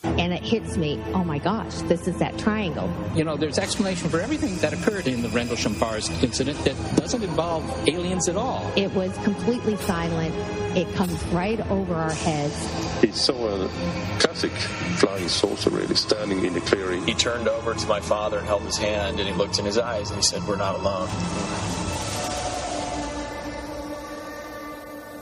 And it hits me, oh my gosh, this is that triangle. You know, there's explanation for everything that occurred in the Rendlesham Forest incident that doesn't involve aliens at all. It was completely silent. It comes right over our heads. He saw a classic flying saucer really standing in the clearing. He turned over to my father and held his hand, and he looked in his eyes and he said, "We're not alone."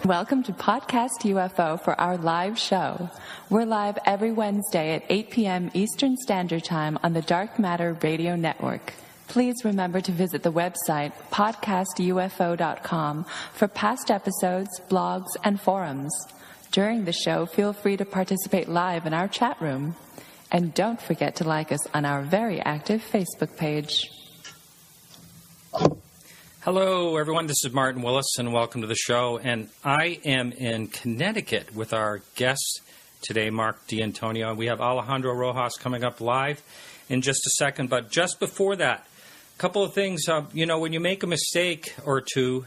Welcome to Podcast UFO for our live show. We're live every Wednesday at 8 p.m. Eastern Standard Time on the Dark Matter Radio Network. Please remember to visit the website podcastufo.com for past episodes, blogs, and forums. During the show, feel free to participate live in our chat room. And don't forget to like us on our very active Facebook page. Hello, everyone. This is Martin Willis, and welcome to the show. And I am in Connecticut with our guest today, Mark D'Antonio. We have Alejandro Rojas coming up live in just a second. But just before that, a couple of things. When you make a mistake or two,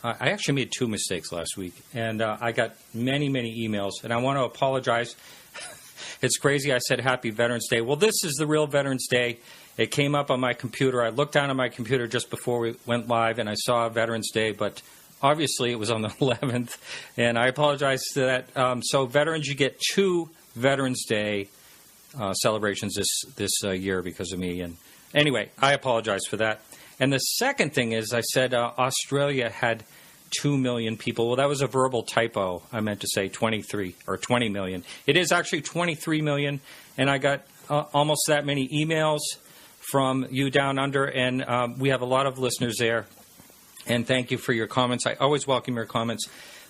I actually made 2 mistakes last week, and I got many, many emails. And I want to apologize. It's crazy. I said Happy Veterans Day. Well, this is the real Veterans Day. It came up on my computer. I looked down on my computer just before we went live, and I saw Veterans Day, but obviously it was on the 11th, and I apologize to that. So veterans, you get 2 Veterans Day celebrations this year because of me. And anyway, I apologize for that. And the second thing is I said Australia had 2 million people. Well, that was a verbal typo. I meant to say 23 or 20 million. It is actually 23 million, and I got almost that many emails from you down under, and we have a lot of listeners there, and thank you for your comments. I always welcome your comments.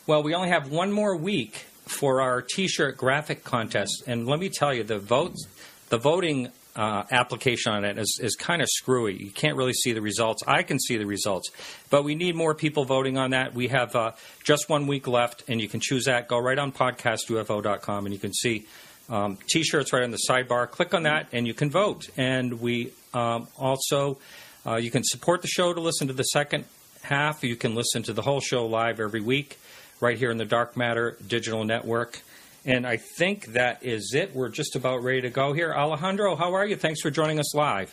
Well, we only have 1 more week for our T-shirt graphic contest, and let me tell you, the voting application on it is kind of screwy. You can't really see the results. I can see the results, but we need more people voting on that. We have just 1 week left, and you can choose that. Go right on podcastufo.com, and you can see T-shirts right on the sidebar. Click on that, and you can vote. And we also, you can support the show to listen to the second half. You can listen to the whole show live every week right here in the Dark Matter Digital Network. And I think that is it. We're just about ready to go here. Alejandro, how are you? Thanks for joining us live.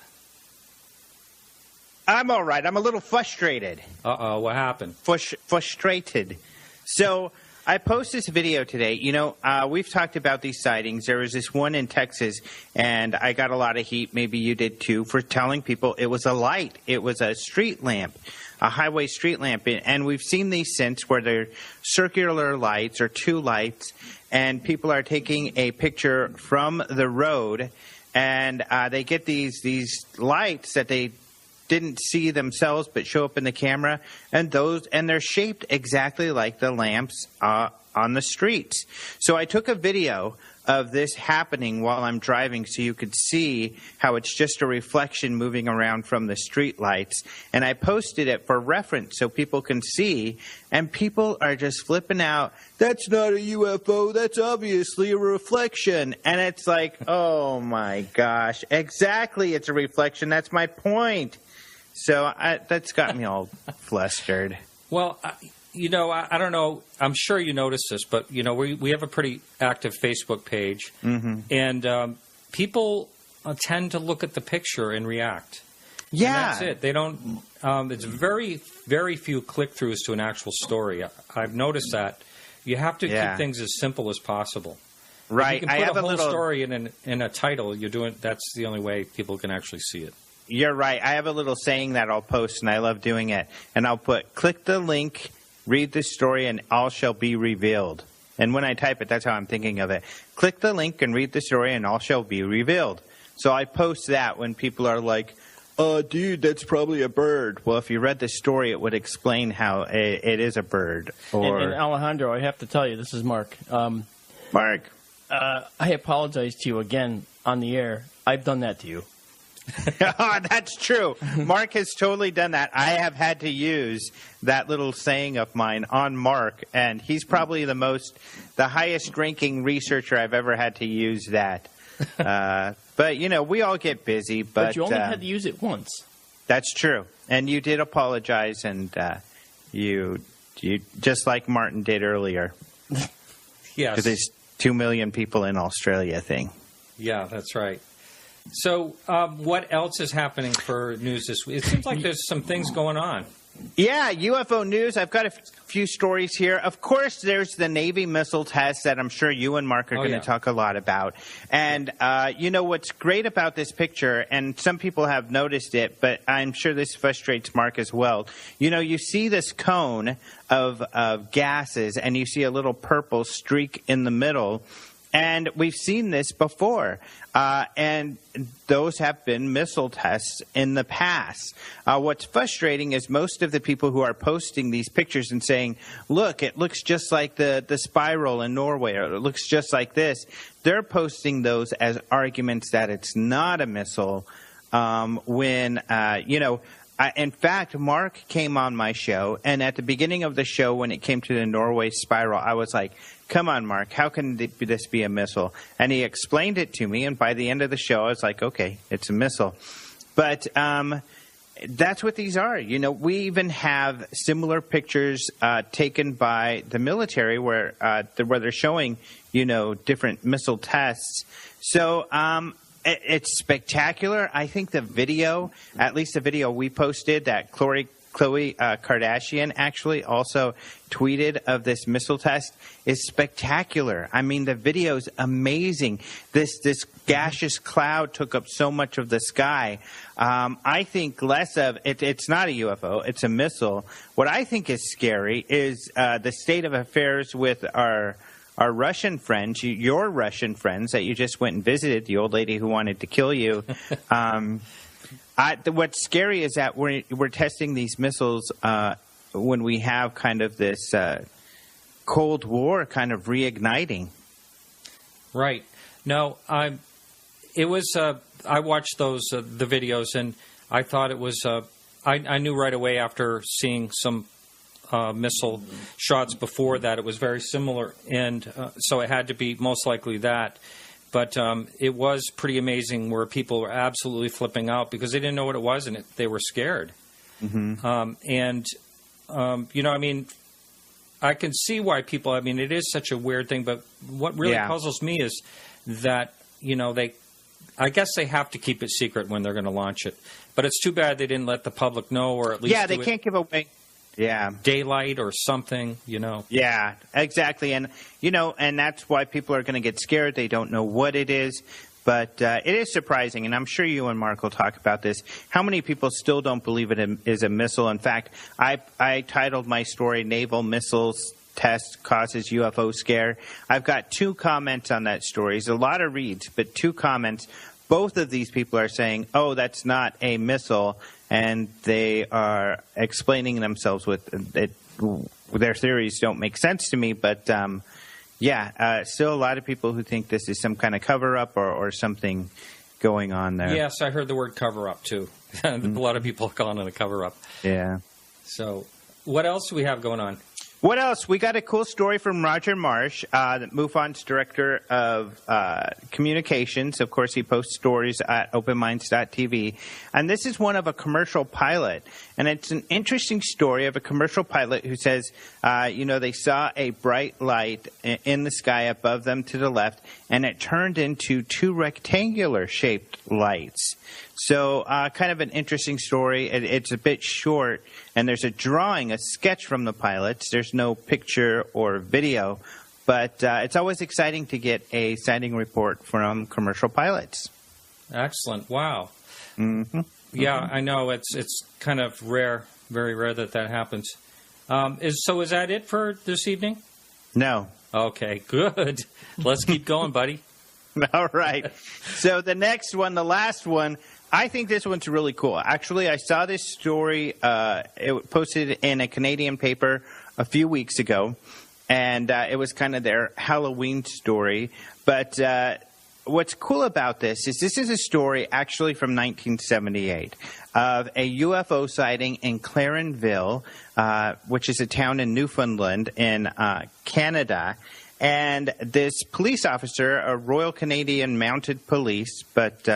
I'm all right. I'm a little frustrated. Uh-oh, what happened? Frustrated. So I posted this video today. You know, we've talked about these sightings. There was this one in Texas, and I got a lot of heat, maybe you did too, for telling people it was a light. It was a street lamp, a highway street lamp. And we've seen these since where they're circular lights or 2 lights, and people are taking a picture from the road, and they get these lights that they didn't see themselves but show up in the camera, and they're shaped exactly like the lamps on the streets. So I took a video of this happening while I'm driving so you could see how it's just a reflection moving around from the street lights, and I posted it for reference so people can see, and people are just flipping out. That's not a UFO, that's obviously a reflection. And it's like, oh my gosh, exactly, it's a reflection, that's my point. So that's got me all flustered. Well, I don't know. I'm sure you noticed this, but, we have a pretty active Facebook page. Mm-hmm. And people tend to look at the picture and react. Yeah. And that's it. They don't it's very, very few click-throughs to an actual story. I've noticed that. You have to keep things as simple as possible. Right. If you can put a whole story in a title, that's the only way people can actually see it. You're right. I have a little saying that I'll post, and I love doing it. And I'll put, click the link, read the story, and all shall be revealed. And when I type it, that's how I'm thinking of it. Click the link and read the story, and all shall be revealed. So I post that when people are like, oh, dude, that's probably a bird. Well, if you read the story, it would explain how it is a bird. And Alejandro, I have to tell you, this is Mark. Mark. I apologize to you again on the air. I've done that to you. That's true. Mark has totally done that. I have had to use that little saying of mine on Mark, and he's probably the highest ranking researcher I've ever had to use that. But, we all get busy. But you only had to use it once. That's true. And you did apologize, and you just like Martin did earlier. Yes. Because there's 2 million people in Australia thing. Yeah, that's right. So what else is happening for news this week? It seems like there's some things going on. Yeah, UFO news. I've got a few stories here. Of course, there's the Navy missile test that I'm sure you and Mark are going to talk a lot about. And, what's great about this picture, and some people have noticed it, but I'm sure this frustrates Mark as well. You see this cone of gases, and you see a little purple streak in the middle. And we've seen this before, and those have been missile tests in the past. What's frustrating is most of the people who are posting these pictures and saying, look, it looks just like the spiral in Norway, or it looks just like this. They're posting those as arguments that it's not a missile in fact, Mark came on my show, and at the beginning of the show, when it came to the Norway spiral, I was like, come on, Mark, how can this be a missile? And he explained it to me, and by the end of the show, I was like, okay, it's a missile. But that's what these are. We even have similar pictures taken by the military where they're showing, different missile tests. So it's spectacular. I think the video, at least the video we posted that Khloe Kardashian actually also tweeted of this missile test, is spectacular. I mean, the video's amazing. This gaseous cloud took up so much of the sky. I think less of it. It's not a UFO. It's a missile. What I think is scary is the state of affairs with our Russian friends, your Russian friends that you just went and visited, the old lady who wanted to kill you. What's scary is that we're testing these missiles when we have kind of this Cold War kind of reigniting. Right. No, I watched the videos, and I thought it was I knew right away after seeing some missile shots before that it was very similar, and so it had to be most likely that. But it was pretty amazing where people were absolutely flipping out because they didn't know what it was, and they were scared. Mm-hmm. I can see why people, it is such a weird thing, but what really puzzles me is that, I guess they have to keep it secret when they're going to launch it. But it's too bad they didn't let the public know, or at least they can't give away daylight or something, Yeah, exactly. And, and that's why people are going to get scared. They don't know what it is. But it is surprising, and I'm sure you and Mark will talk about this, how many people still don't believe it is a missile. In fact, I titled my story, Naval Missiles Test Causes UFO Scare. I've got 2 comments on that story. It's a lot of reads, but 2 comments. Both of these people are saying, oh, that's not a missile, and they are explaining themselves with it. Their theories don't make sense to me, but still a lot of people who think this is some kind of cover-up or something going on there. Yes, I heard the word cover-up, too. A lot of people are calling it a cover-up. Yeah. So what else do we have going on? What else? We got a cool story from Roger Marsh, MUFON's director of communications. Of course, he posts stories at openminds.tv. And this is one of a commercial pilot. And it's an interesting story of a commercial pilot who says, they saw a bright light in the sky above them to the left, and it turned into 2 rectangular-shaped lights. So kind of an interesting story. It's a bit short, and there's a drawing, a sketch from the pilots. There's no picture or video, but it's always exciting to get a sighting report from commercial pilots. Excellent. Wow. Mm-hmm. Yeah, I know. It's kind of rare, very rare that happens. Is that it for this evening? No. Okay, good. Let's keep going, buddy. All right. So the next one, the last one, I think this one's really cool. Actually, I saw this story. It was posted in a Canadian paper a few weeks ago, and it was kind of their Halloween story. But what's cool about this is a story actually from 1978 of a UFO sighting in Clarenville, which is a town in Newfoundland in Canada. And this police officer, a Royal Canadian Mounted Police, but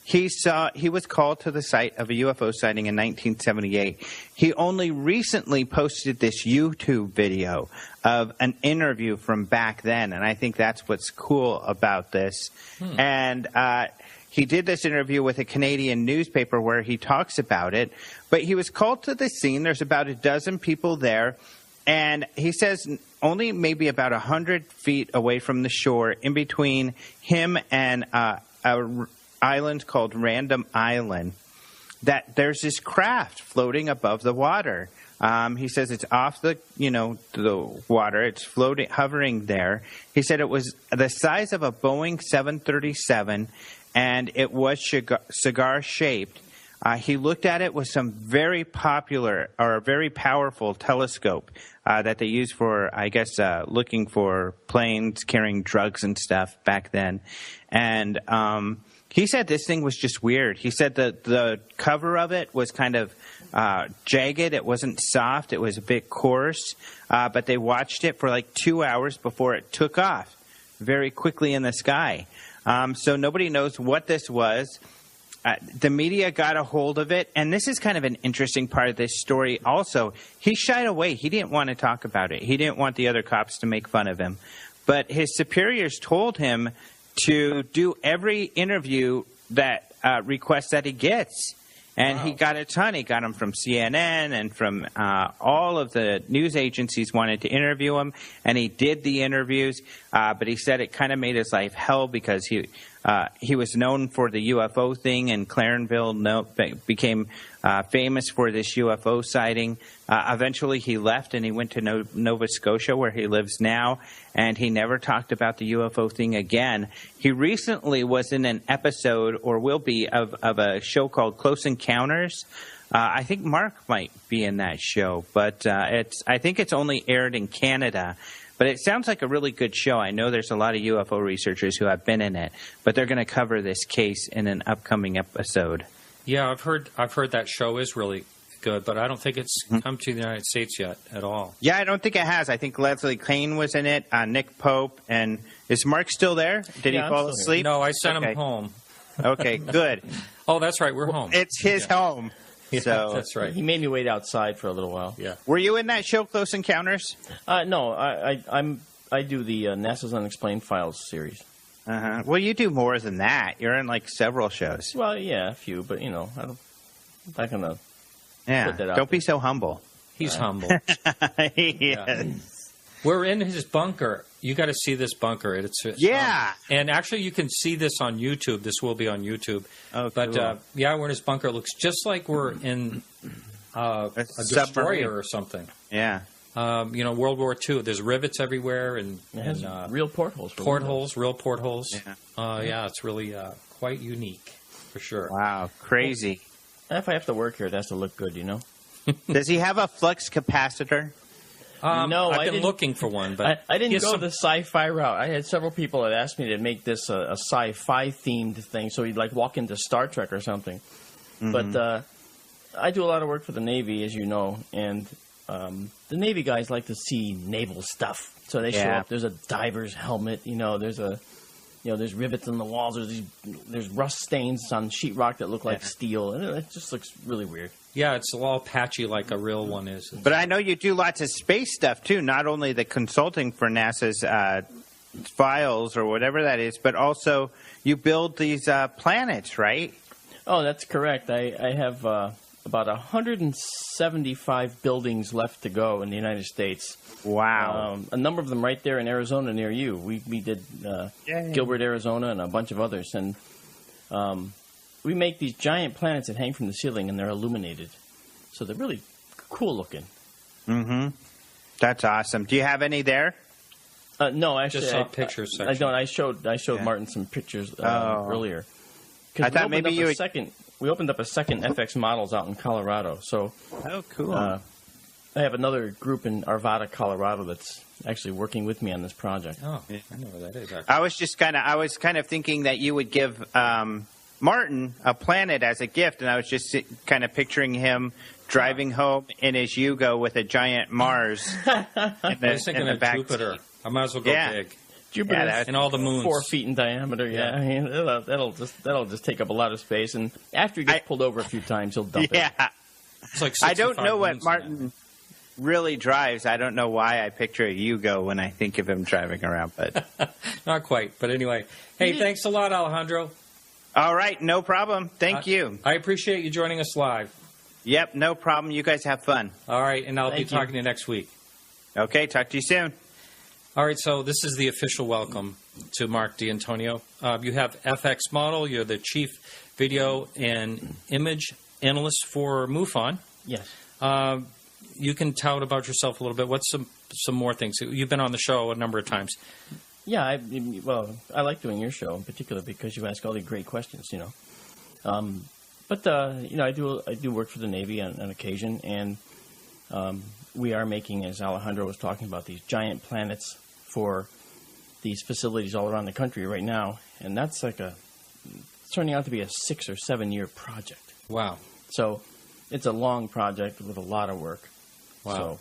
He was called to the site of a UFO sighting in 1978. He only recently posted this YouTube video of an interview from back then, and I think that's what's cool about this. And he did this interview with a Canadian newspaper where he talks about it, but he was called to the scene. There's about a dozen people there, and he says only maybe about 100 feet away from the shore, in between him and a island called Random Island, that there's this craft floating above the water. He says it's off the water. It's floating, hovering there. He said it was the size of a Boeing 737, and it was cigar shaped. He looked at it with some very powerful telescope that they used for, I guess, looking for planes carrying drugs and stuff back then. And he said this thing was just weird. He said that the cover of it was kind of jagged. It wasn't soft. It was a bit coarse. But they watched it for like 2 hours before it took off very quickly in the sky. So nobody knows what this was. The media got a hold of it, and this is kind of an interesting part of this story also. He shied away. He didn't want to talk about it. He didn't want the other cops to make fun of him. But his superiors told him to do every interview that request that he gets. And he got a ton. He got them from CNN and from all of the news agencies wanted to interview him. And he did the interviews. But he said it kind of made his life hell because he was known for the UFO thing, and Clarenville became famous for this UFO sighting. Eventually he left and he went to Nova Scotia, where he lives now, and he never talked about the UFO thing again. He recently was in an episode, or will be, of a show called Close Encounters. I think Mark might be in that show, but I think it's only aired in Canada. But it sounds like a really good show. I know there's a lot of UFO researchers who have been in it, but they're going to cover this case in an upcoming episode. Yeah, I've heard that show is really good, but I don't think it's come to the United States yet at all. Yeah, I don't think it has. I think Leslie Kane was in it, Nick Pope, and is Mark still there? Did he fall asleep? No, I sent him home. Okay, good. Oh, that's right. We're home. It's his home. Yeah, so that's right. He made me wait outside for a little while. Yeah. Were you in that show, Close Encounters? No, I do the NASA's Unexplained Files series. Uh-huh. Well, you do more than that. You're in like several shows. Well, yeah, a few, but I'm not gonna put that out. Don't be so humble. He's humble. Yeah. We're in his bunker. You got to see this bunker. It's and actually, you can see this on YouTube. This will be on YouTube. Oh, but cool. we're in his bunker. It looks just like we're in a destroyer or something. Yeah. World War II. There's rivets everywhere and real portholes. Real portholes. Yeah. It's really quite unique for sure. Wow, crazy. If I have to work here, it has to look good, Does he have a flux capacitor? No, I've been looking for one, but I didn't go the sci-fi route. I had several people that asked me to make this a sci-fi themed thing, so you'd like walk into Star Trek or something. Mm-hmm. But I do a lot of work for the Navy, as you know, and the Navy guys like to see naval stuff, so they show up. There's a diver's helmet, there's rivets on the walls. There's rust stains on sheetrock that look like steel, and it just looks really weird. Yeah, it's all patchy like a real one is. But I know you do lots of space stuff, too, not only the consulting for NASA's files or whatever that is, but also you build these planets, right? Oh, that's correct. I have about 175 buildings left to go in the United States. Wow. A number of them right there in Arizona near you. We did Gilbert, Arizona, and a bunch of others. And we make these giant planets that hang from the ceiling, and they're illuminated. So they're really cool looking. Mm-hmm. That's awesome. Do you have any there? No, actually, just saw pictures. I don't. I showed Martin some pictures earlier. I thought maybe you would... We opened up a second FX Models out in Colorado. So, cool. I have another group in Arvada, Colorado, that's actually working with me on this project. Oh, I know where that is. Actually. I was kind of thinking that you would give Martin a planet as a gift, and I was just kind of picturing him driving home in his Yugo with a giant Mars. I was thinking of Jupiter. I might as well go big. Jupiter and all the moons. 4 feet in diameter. Yeah, I mean, that'll just take up a lot of space. And after he gets pulled over a few times, he'll dump it. Yeah. It's like I don't know what moons Martin really drives. I don't know why I picture a Yugo when I think of him driving around, but not quite. But anyway, hey, thanks a lot, Alejandro. All right, no problem. Thank you. I appreciate you joining us live. Yep, no problem. You guys have fun. All right, and I'll be Thank you. talking to you next week. Okay, talk to you soon. All right, so this is the official welcome to Mark D'Antonio. You have FX Model. You're the chief video and image analyst for MUFON. Yes. You can tout about yourself a little bit. What's some more things? You've been on the show a number of times. Yeah, I like doing your show in particular because you ask all the great questions, you know. But I do work for the Navy on occasion, and we are making, as Alejandro was talking about, these giant planets for these facilities all around the country right now, and that's it's turning out to be a 6 or 7 year project. Wow. So it's a long project with a lot of work. Wow. So.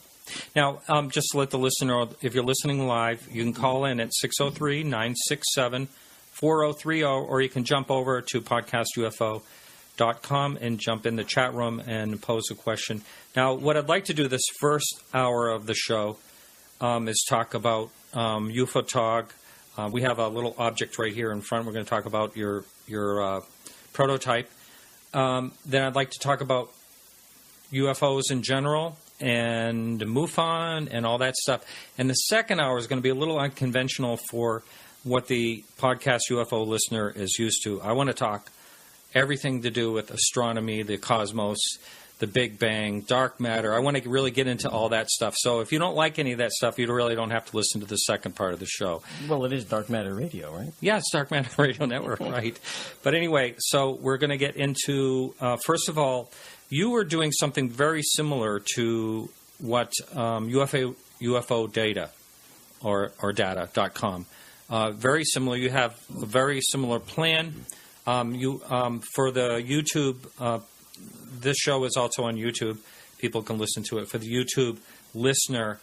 Now, just to let the listener know, if you're listening live, you can call in at 603-967-4030, or you can jump over to podcastufo.com and jump in the chat room and pose a question. Now, what I'd like to do this first hour of the show is talk about UFOTOG. We have a little object right here in front. We're going to talk about your prototype. Then I'd like to talk about UFOs in general and MUFON and all that stuff. And the second hour is going to be a little unconventional for what the podcast UFO listener is used to. I want to talk everything to do with astronomy, the cosmos, the Big Bang, dark matter. I want to really get into all that stuff. So if you don't like any of that stuff, you really don't have to listen to the second part of the show. Well, it is Dark Matter Radio, right? Yeah, it's Dark Matter Radio Network, right. But anyway, so we're going to get into, first of all, you were doing something very similar to what UFO data or data.com. Very similar. You have a very similar plan. For the YouTube, this show is also on YouTube. People can listen to it. For the YouTube listener,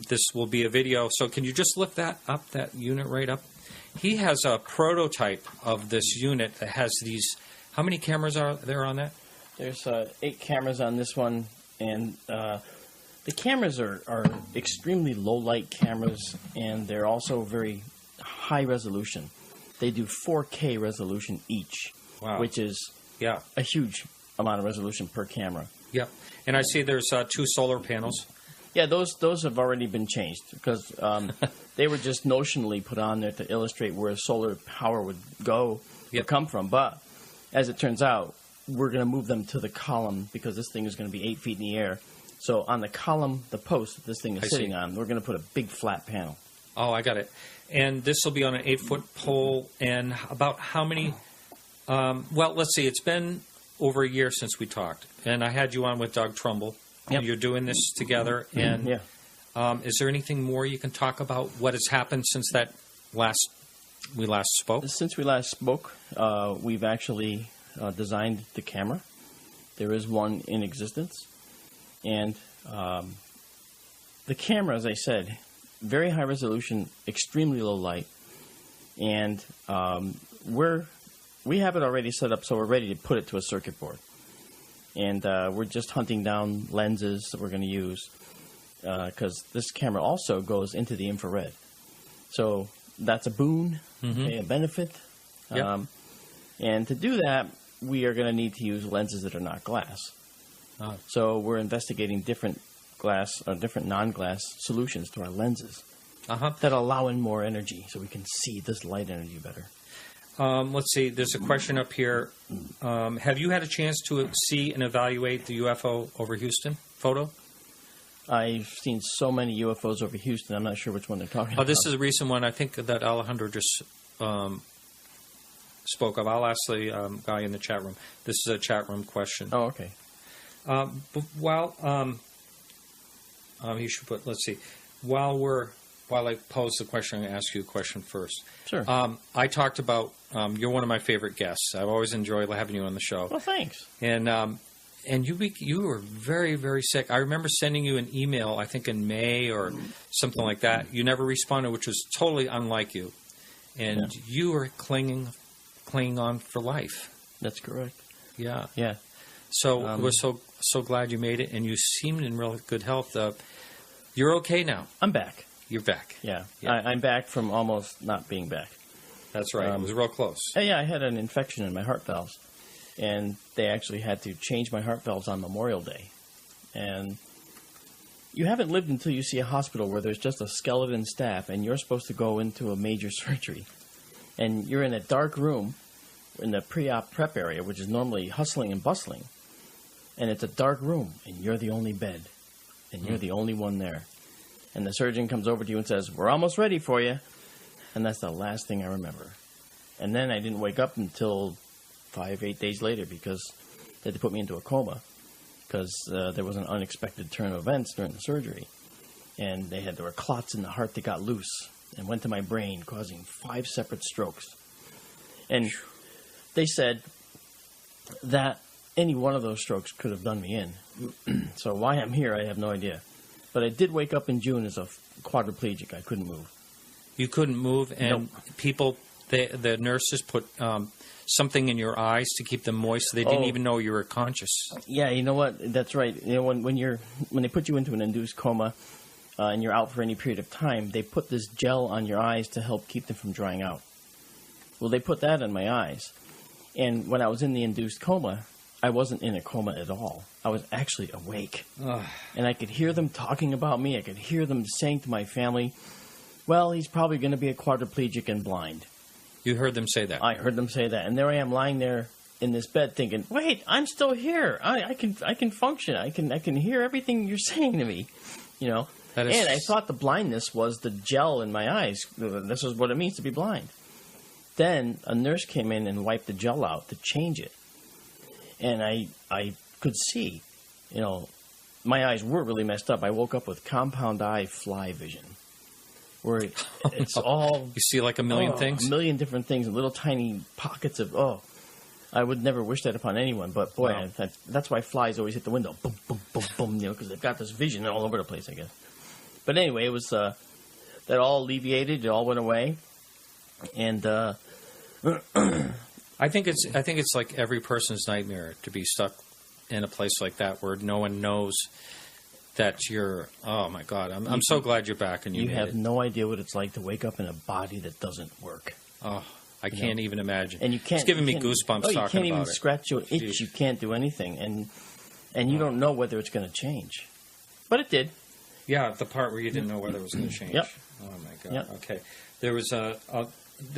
this will be a video. So can you just lift that up, that unit right up? He has a prototype of this unit that has these. How many cameras are there on that? There's 8 cameras on this one, and the cameras are extremely low-light cameras, and they're also very high resolution. They do 4K resolution each, wow. Which is a huge amount of resolution per camera. Yeah, and I see there's 2 solar panels. Yeah, those have already been changed because they were just notionally put on there to illustrate where solar power would come from. But as it turns out, we're going to move them to the column because this thing is going to be 8 feet in the air. So on the column, the post that this thing is sitting on, we're going to put a big flat panel. Oh, I got it. And this will be on an 8-foot pole. And about how many? Well, let's see. It's been over a year since we talked, and I had you on with Doug Trumbull. Yep. You're doing this together, and is there anything more you can talk about? What has happened since we last spoke? Since we last spoke, we've actually designed the camera. There is one in existence, and the camera, as I said, very high resolution, extremely low light, and we have it already set up, so we're ready to put it to a circuit board. And we're just hunting down lenses that we're going to use because this camera also goes into the infrared. So that's a boon, a benefit. Yep. And to do that, we are going to need to use lenses that are not glass. So we're investigating different glass or different non-glass solutions to our lenses that allow in more energy so we can see this light energy better. Let's see. There's a question up here. Have you had a chance to see and evaluate the UFO over Houston photo? I've seen so many UFOs over Houston, I'm not sure which one they're talking about. Oh, this is a recent one. I think that Alejandro just spoke of. I'll ask the guy in the chat room. This is a chat room question. Oh, okay. You should put. Let's see. While I pose the question, I'm going to ask you a question first. Sure. I talked about. You're one of my favorite guests. I've always enjoyed having you on the show. Well, thanks. And you were very, very sick. I remember sending you an email, I think in May or something like that. You never responded, which was totally unlike you. And you were clinging on for life. That's correct. Yeah. Yeah. So we're so glad you made it, and you seemed in really good health. You're okay now. I'm back. You're back. Yeah. I'm back from almost not being back. That's right. It was real close. Yeah, I had an infection in my heart valves, and they actually had to change my heart valves on Memorial Day. And you haven't lived until you see a hospital where there's just a skeleton staff, and you're supposed to go into a major surgery. And you're in a dark room in the pre-op prep area, which is normally hustling and bustling. And it's a dark room, and you're the only bed, and you're the only one there. And the surgeon comes over to you and says, "We're almost ready for you." And that's the last thing I remember. And then I didn't wake up until 5-8 days later because they had to put me into a coma because there was an unexpected turn of events during the surgery. And there were clots in the heart that got loose and went to my brain, causing 5 separate strokes. And they said that any one of those strokes could have done me in. So why I'm here, I have no idea. But I did wake up in June as a quadriplegic. I couldn't move. You couldn't move, and nope. The nurses put something in your eyes to keep them moist. So they didn't even know you were conscious. Yeah, you know what? That's right. You know, when they put you into an induced coma and you're out for any period of time, they put this gel on your eyes to help keep them from drying out. Well, they put that in my eyes, and when I was in the induced coma, I wasn't in a coma at all. I was actually awake, and I could hear them talking about me. I could hear them saying to my family, "Well, he's probably going to be a quadriplegic and blind." You heard them say that? I heard them say that. And there I am lying there in this bed thinking, wait, I'm still here. I can function. I can hear everything you're saying to me. You know? And I thought the blindness was the gel in my eyes. This is what it means to be blind. Then a nurse came in and wiped the gel out to change it. And I could see, you know, my eyes were really messed up. I woke up with compound eye fly vision, where it's all... You see like a million things? A million different things, and little tiny pockets of... I would never wish that upon anyone, but boy, wow. That's why flies always hit the window. Boom, boom, boom, boom, you know, because they've got this vision all over the place, I guess. But anyway, it was... that all alleviated. It all went away. And... I think it's like every person's nightmare to be stuck in a place like that where no one knows that you're. Oh my God! I'm so glad you're back and you have no idea what it's like to wake up in a body that doesn't work. Oh, I can't even imagine. And you can't. It's giving me goosebumps talking about it. You can't even scratch your itch. You can't do anything, and you don't know whether it's going to change, but it did. Yeah, the part where you didn't know whether it was going to change. Yep. Oh my God. Yep. Okay. There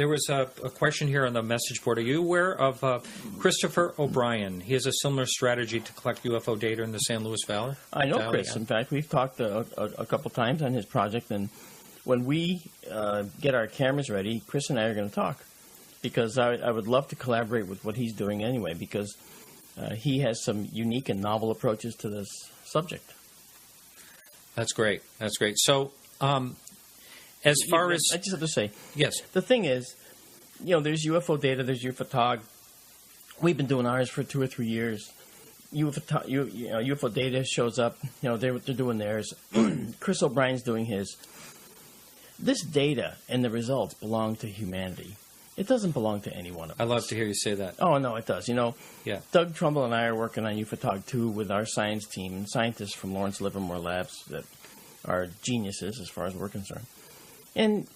was a question here on the message board. Are you aware of Christopher O'Brien? He has a similar strategy to collect UFO data in the San Luis Valley. I know Chris. In fact, we've talked a couple times on his project, and when we get our cameras ready, Chris and I are going to talk, because I would love to collaborate with what he's doing anyway, because he has some unique and novel approaches to this subject. That's great. That's great. So... as far as... I just have to say, yes. The thing is, you know, there's UFO data, there's UFOTOG. We've been doing ours for 2 or 3 years. UFO data shows up, you know, they're doing theirs. Chris O'Brien's doing his. This data and the results belong to humanity. It doesn't belong to any one of us. I love to hear you say that. Oh, no, it does. You know, yeah. Doug Trumbull and I are working on UFOTOG 2 with our science team and scientists from Lawrence Livermore Labs that are geniuses as far as we're concerned. And,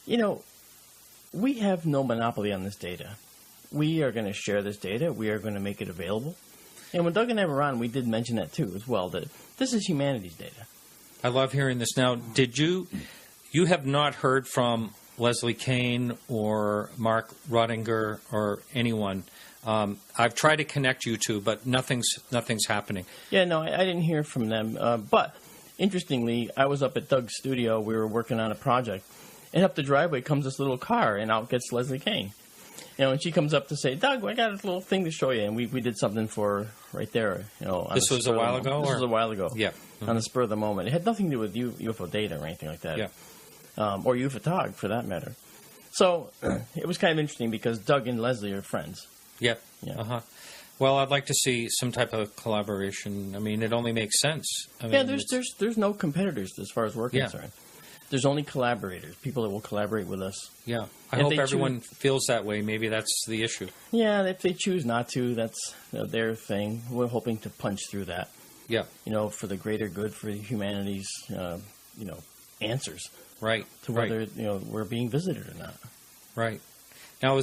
you know, we have no monopoly on this data. We are going to share this data. We are going to make it available. And when Doug and I were on, we did mention that, too, as well, that this is humanity's data. I love hearing this. Now, you have not heard from Leslie Kane or Mark Rodinger or anyone. I've tried to connect you two, but nothing's happening. Yeah, no, I didn't hear from them. But... interestingly, I was up at Doug's studio. We were working on a project. And up the driveway comes this little car, and out gets Leslie Kane. You know, and she comes up to say, Doug, I got a little thing to show you. And we did something for her right there. You know, this was a while ago? This was a while ago. Yeah. Mm-hmm. On the spur of the moment. It had nothing to do with UFO data or anything like that. Yeah. Or UFOTOG, for that matter. So, it was kind of interesting because Doug and Leslie are friends. Yep. Yeah. Uh-huh. Well, I'd like to see some type of collaboration. I mean, it only makes sense. I mean, there's no competitors as far as we're concerned. There's only collaborators, people that will collaborate with us. Yeah. I hope everyone feels that way. Maybe that's the issue. Yeah, if they choose not to, that's their thing. We're hoping to punch through that. Yeah. For the greater good, for humanity's, answers. Right. To whether, we're being visited or not. Right. Now,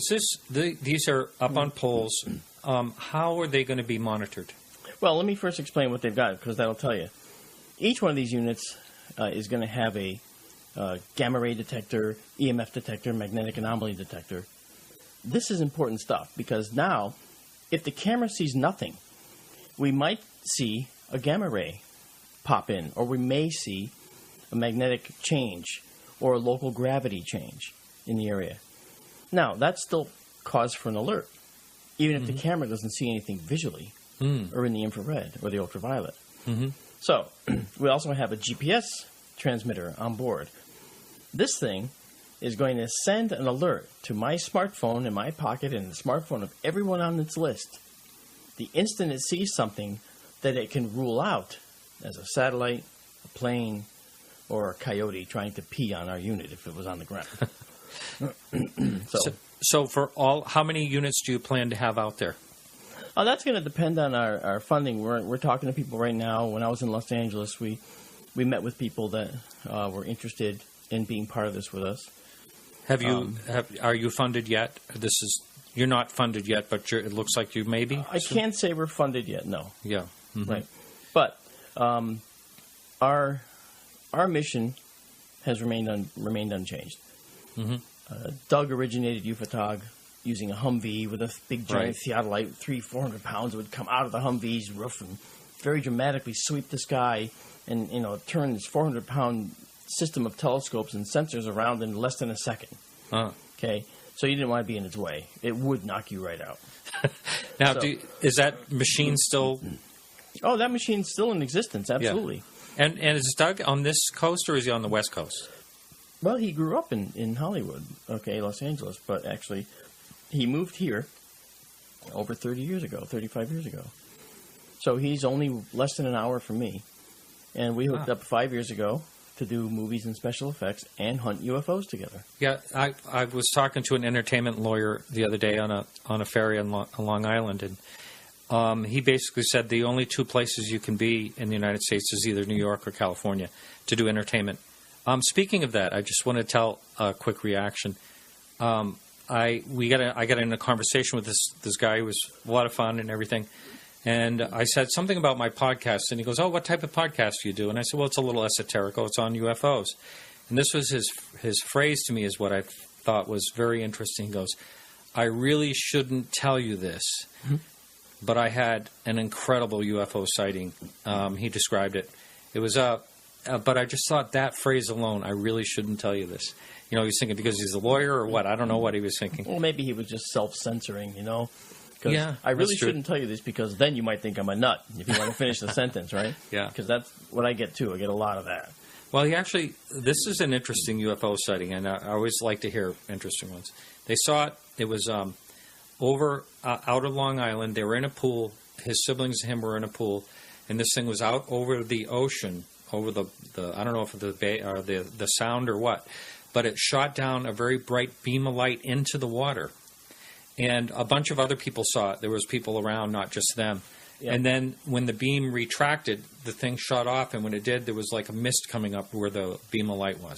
these are up on poles. How are they going to be monitored? Well, let me first explain what they've got, because that'll tell you. Each one of these units is going to have a gamma ray detector, EMF detector, magnetic anomaly detector. This is important stuff, because now, if the camera sees nothing, we might see a gamma ray pop in, or we may see a magnetic change or a local gravity change in the area. Now, that's still cause for an alert, even if the camera doesn't see anything visually or in the infrared or the ultraviolet. So, we also have a GPS transmitter on board. This thing is going to send an alert to my smartphone in my pocket and the smartphone of everyone on its list the instant it sees something that it can rule out as a satellite, a plane, or a coyote trying to pee on our unit if it was on the ground. So for how many units do you plan to have out there? That's going to depend on our funding. We're talking to people right now. When I was in Los Angeles, we met with people that were interested in being part of this with us. Are you funded yet? You're not funded yet, but it looks like you may be. I can't say we're funded yet. No. Yeah. Right. But our mission has remained unchanged. Doug originated UFOTOG using a Humvee with a big giant theodolite, 300-400 pounds, would come out of the Humvee's roof and very dramatically sweep the sky and turn this 400-pound system of telescopes and sensors around in less than a second. Okay, so you didn't want to be in its way. It would knock you right out. Now, is that machine still? Oh, that machine's still in existence. Absolutely. Yeah. And is Doug on this coast or is he on the West Coast? Well, he grew up in Hollywood, Los Angeles, but actually he moved here over 35 years ago. So he's only less than an hour from me. And we hooked up 5 years ago to do movies and special effects and hunt UFOs together. Yeah, I was talking to an entertainment lawyer the other day on a ferry on Long Island, and he basically said the only two places you can be in the United States is either New York or California to do entertainment. Speaking of that, I just want to tell a quick reaction. I got in a conversation with this guy who was a lot of fun and everything. And I said something about my podcast, and he goes, "Oh, what type of podcast do you do?" And I said, "Well, it's a little esoterical. It's on UFOs." And this was his phrase to me is what I thought was very interesting. He goes, "I really shouldn't tell you this, but I had an incredible UFO sighting." He described it. It was but I just thought that phrase alone, "I really shouldn't tell you this." He was thinking because he's a lawyer or what? I don't know what he was thinking. Well, maybe he was just self-censoring, Yeah, I really shouldn't tell you this because then you might think I'm a nut if you want to finish the sentence, right? Yeah. Because that's what I get, too. I get a lot of that. Well, this is an interesting UFO sighting, and I always like to hear interesting ones. They saw it. It was out of Long Island. They were in a pool. His siblings and him were in a pool, and this thing was out over the ocean, over the I don't know if the bay or the sound or what, but it shot down a very bright beam of light into the water. And a bunch of other people saw it. There was people around, not just them. Yep. And then when the beam retracted, the thing shot off. And when it did, there was like a mist coming up where the beam of light was.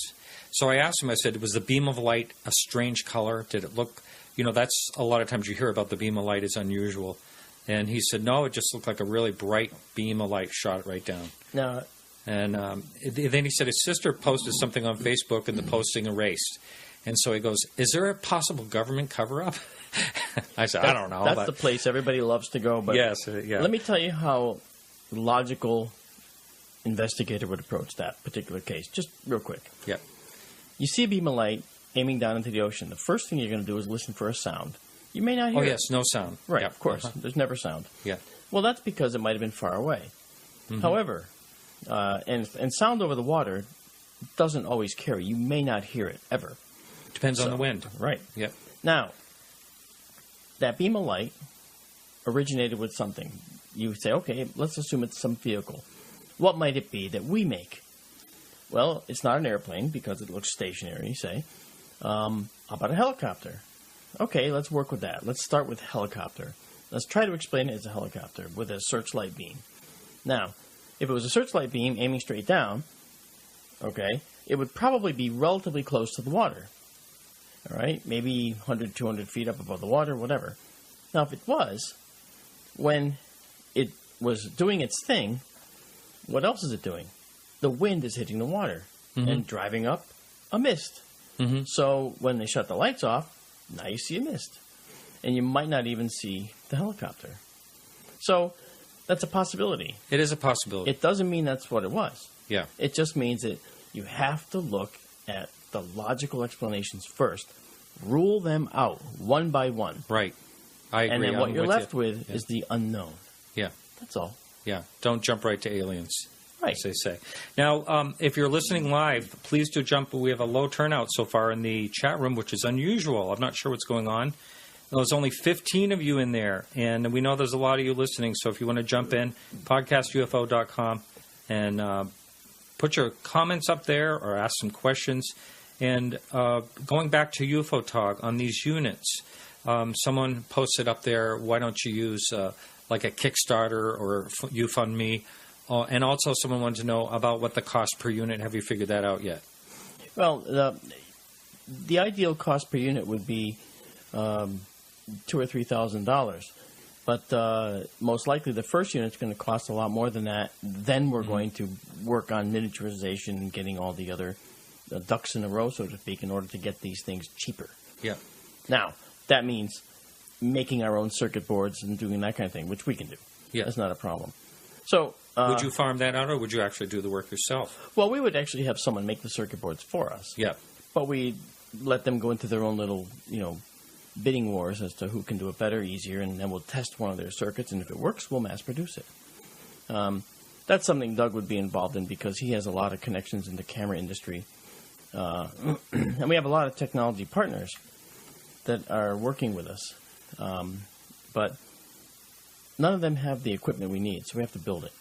So I asked him, I said, was the beam of light a strange color? Did it look, that's a lot of times you hear about the beam of light is unusual. And he said, no, it just looked like a really bright beam of light shot right down. No. And then he said his sister posted something on Facebook and the posting erased. And so he goes, is there a possible government cover-up? I said, I don't know. That's the place everybody loves to go. But yes, yeah. Let me tell you how a logical investigator would approach that particular case, just real quick. Yeah. You see a beam of light aiming down into the ocean. The first thing you're going to do is listen for a sound. You may not hear it. Oh, yes, no sound. Right, yeah. Of course. There's never sound. Yeah. Well, that's because it might have been far away. Mm-hmm. However, and sound over the water doesn't always carry. You may not hear it, ever. Depends on the wind. Right. Yeah. Now, that beam of light originated with something. You say, okay, let's assume it's some vehicle. What might it be that we make? Well, it's not an airplane because it looks stationary, say. How about a helicopter? Okay, let's work with that. Let's start with helicopter. Let's try to explain it as a helicopter with a searchlight beam. Now, if it was a searchlight beam aiming straight down, okay, it would probably be relatively close to the water. All right, maybe 100, 200 feet up above the water, whatever. Now, if it was, when it was doing its thing, what else is it doing? The wind is hitting the water and driving up a mist. So when they shut the lights off, now you see a mist. And you might not even see the helicopter. So that's a possibility. It is a possibility. It doesn't mean that's what it was. Yeah. It just means that you have to look at the logical explanations first. Rule them out one by one. Right. I agree. And then what I'm you're with left you. with is the unknown. Yeah. That's all. Yeah. Don't jump right to aliens. Right. As they say. Now, if you're listening live, please do jump. We have a low turnout so far in the chat room, which is unusual. I'm not sure what's going on. There's only 15 of you in there, and we know there's a lot of you listening. So if you want to jump in, podcastufo.com, and put your comments up there or ask some questions. And going back to UFO Talk on these units, someone posted up there, why don't you use like a Kickstarter or UFundMe? And also someone wanted to know about what the cost per unit. Have you figured that out yet? Well, the ideal cost per unit would be $2,000 or $3,000. But most likely the first unit's going to cost a lot more than that. Then we're going to work on miniaturization and getting all the other ducks in a row, so to speak, in order to get these things cheaper. Yeah. Now, that means making our own circuit boards and doing that kind of thing, which we can do. Yeah. That's not a problem. So, would you farm that out, or would you actually do the work yourself? Well, we would actually have someone make the circuit boards for us. Yeah. But we let them go into their own little, bidding wars as to who can do it better, easier, and then we'll test one of their circuits, and if it works, we'll mass produce it. That's something Doug would be involved in because he has a lot of connections in the camera industry. And we have a lot of technology partners that are working with us. But none of them have the equipment we need, so we have to build it.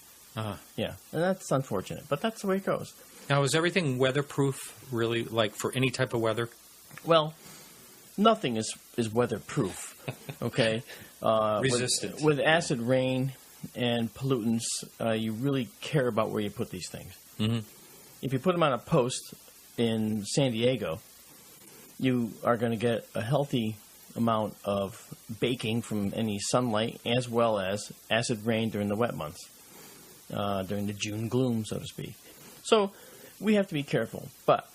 Yeah, and that's unfortunate, but that's the way it goes. Now, is everything weatherproof, really, like for any type of weather? Well, nothing is weatherproof, okay? Resistant. With acid rain and pollutants, you really care about where you put these things. Mm-hmm. If you put them on a post in San Diego, you are going to get a healthy amount of baking from any sunlight as well as acid rain during the wet months, during the June gloom, so to speak. So we have to be careful, but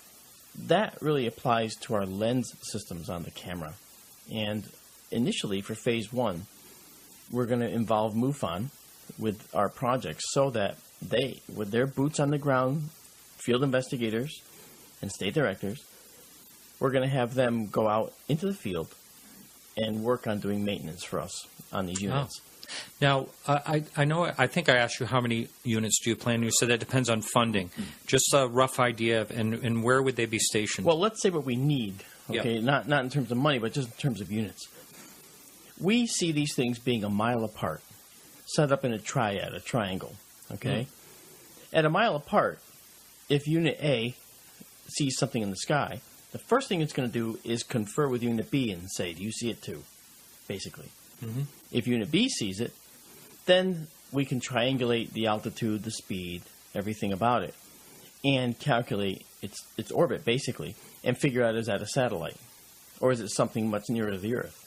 that really applies to our lens systems on the camera. And initially for phase one, we're going to involve MUFON with our projects so that they, with their boots on the ground, field investigators and state directors, we're going to have them go out into the field and work on doing maintenance for us on these units. Oh. Now, I know, I think I asked you how many units do you plan? You said that depends on funding. Just a rough idea of, and where would they be stationed? Well, let's say what we need, okay? Yep. Not in terms of money, but just in terms of units. We see these things being a mile apart, set up in a triad, a triangle, okay? At a mile apart, if Unit A sees something in the sky, the first thing it's going to do is confer with Unit B and say, do you see it too? Basically. Mm-hmm. If Unit B sees it, then we can triangulate the altitude, the speed, everything about it, and calculate its orbit, basically, and figure out, is that a satellite? Or is it something much nearer to the Earth?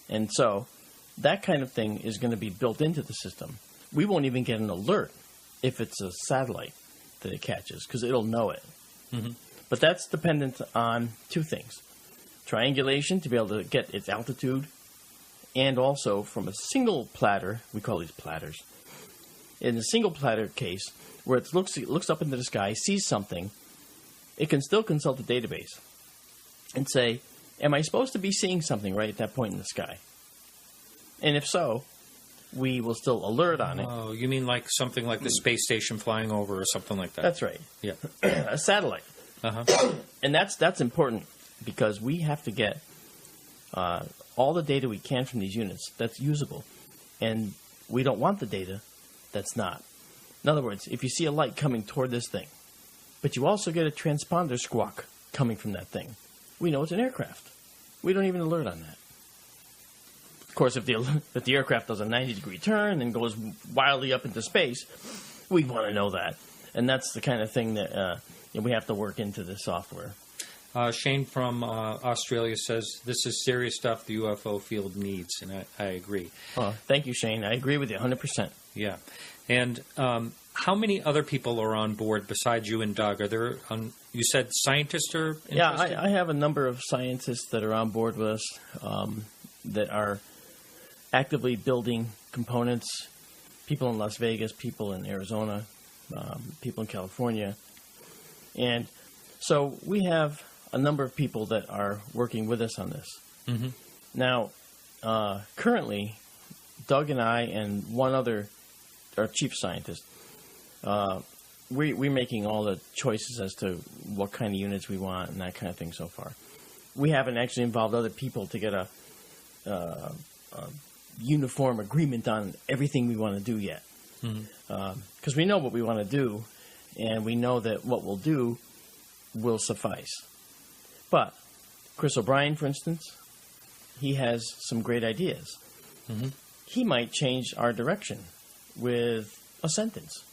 And so that kind of thing is going to be built into the system. We won't even get an alert if it's a satellite that it catches, because it'll know it. Mm-hmm. But that's dependent on two things. Triangulation, to be able to get its altitude, and also from a single platter, we call these platters. In a single platter case, where it looks up into the sky, sees something, it can still consult the database and say, am I supposed to be seeing something right at that point in the sky? And if so, we will still alert on it. Oh, you mean like something like the space station flying over or something like that? That's right. Yeah. A satellite. Uh-huh. And that's important because we have to get all the data we can from these units that's usable, and we don't want the data that's not. In other words, if you see a light coming toward this thing, but you also get a transponder squawk coming from that thing, we know it's an aircraft. We don't even alert on that. Of course, if the aircraft does a 90-degree turn and goes wildly up into space, we'd want to know that. And that's the kind of thing that we have to work into the software. Shane from Australia says, this is serious stuff the UFO field needs, and I agree. Thank you, Shane. I agree with you 100%. Yeah. And how many other people are on board besides you and Doug? Are there, you said scientists are interested? Yeah, I have a number of scientists that are on board with us that are actively building components. People in Las Vegas, people in Arizona, people in California. And so we have a number of people that are working with us on this. Mm-hmm. Now, currently, Doug and I and one other, our chief scientist, we're making all the choices as to what kind of units we want and that kind of thing so far. We haven't actually involved other people to get a uniform agreement on everything we want to do yet. Because we know what we want to do, and we know that what we'll do will suffice. But Chris O'Brien, for instance, he has some great ideas. Mm-hmm. He might change our direction with a sentence,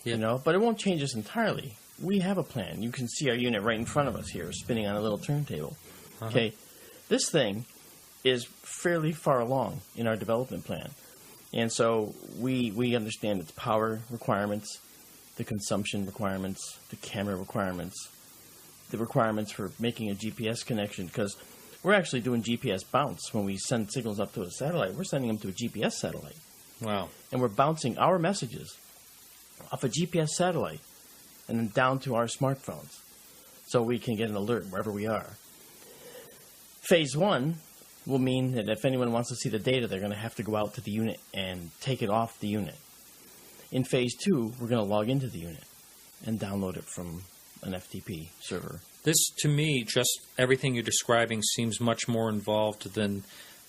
but it won't change us entirely. We have a plan. You can see our unit right in front of us here, spinning on a little turntable. Uh-huh. Okay, this thing is fairly far along in our development plan. And so we understand its power requirements, the consumption requirements, the camera requirements, the requirements for making a GPS connection, because we're actually doing GPS bounce when we send signals up to a satellite. We're sending them to a GPS satellite. Wow. And we're bouncing our messages off a GPS satellite and then down to our smartphones so we can get an alert wherever we are. Phase 1 will mean that if anyone wants to see the data, they're going to have to go out to the unit and take it off the unit. In Phase 2, we're going to log into the unit and download it from an FTP server. This, to me, just everything you're describing seems much more involved than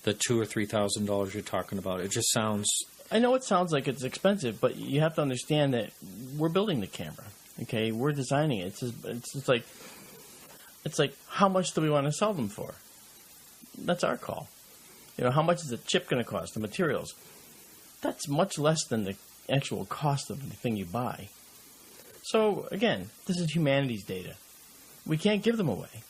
the $2,000 or $3,000 you're talking about. It just sounds... I know it sounds like it's expensive, but you have to understand that we're building the camera. Okay, we're designing it. It's like how much do we want to sell them for? That's our call. How much is the chip going to cost? The materials. That's much less than the actual cost of the thing you buy. So again, this is humanity's data. We can't give them away,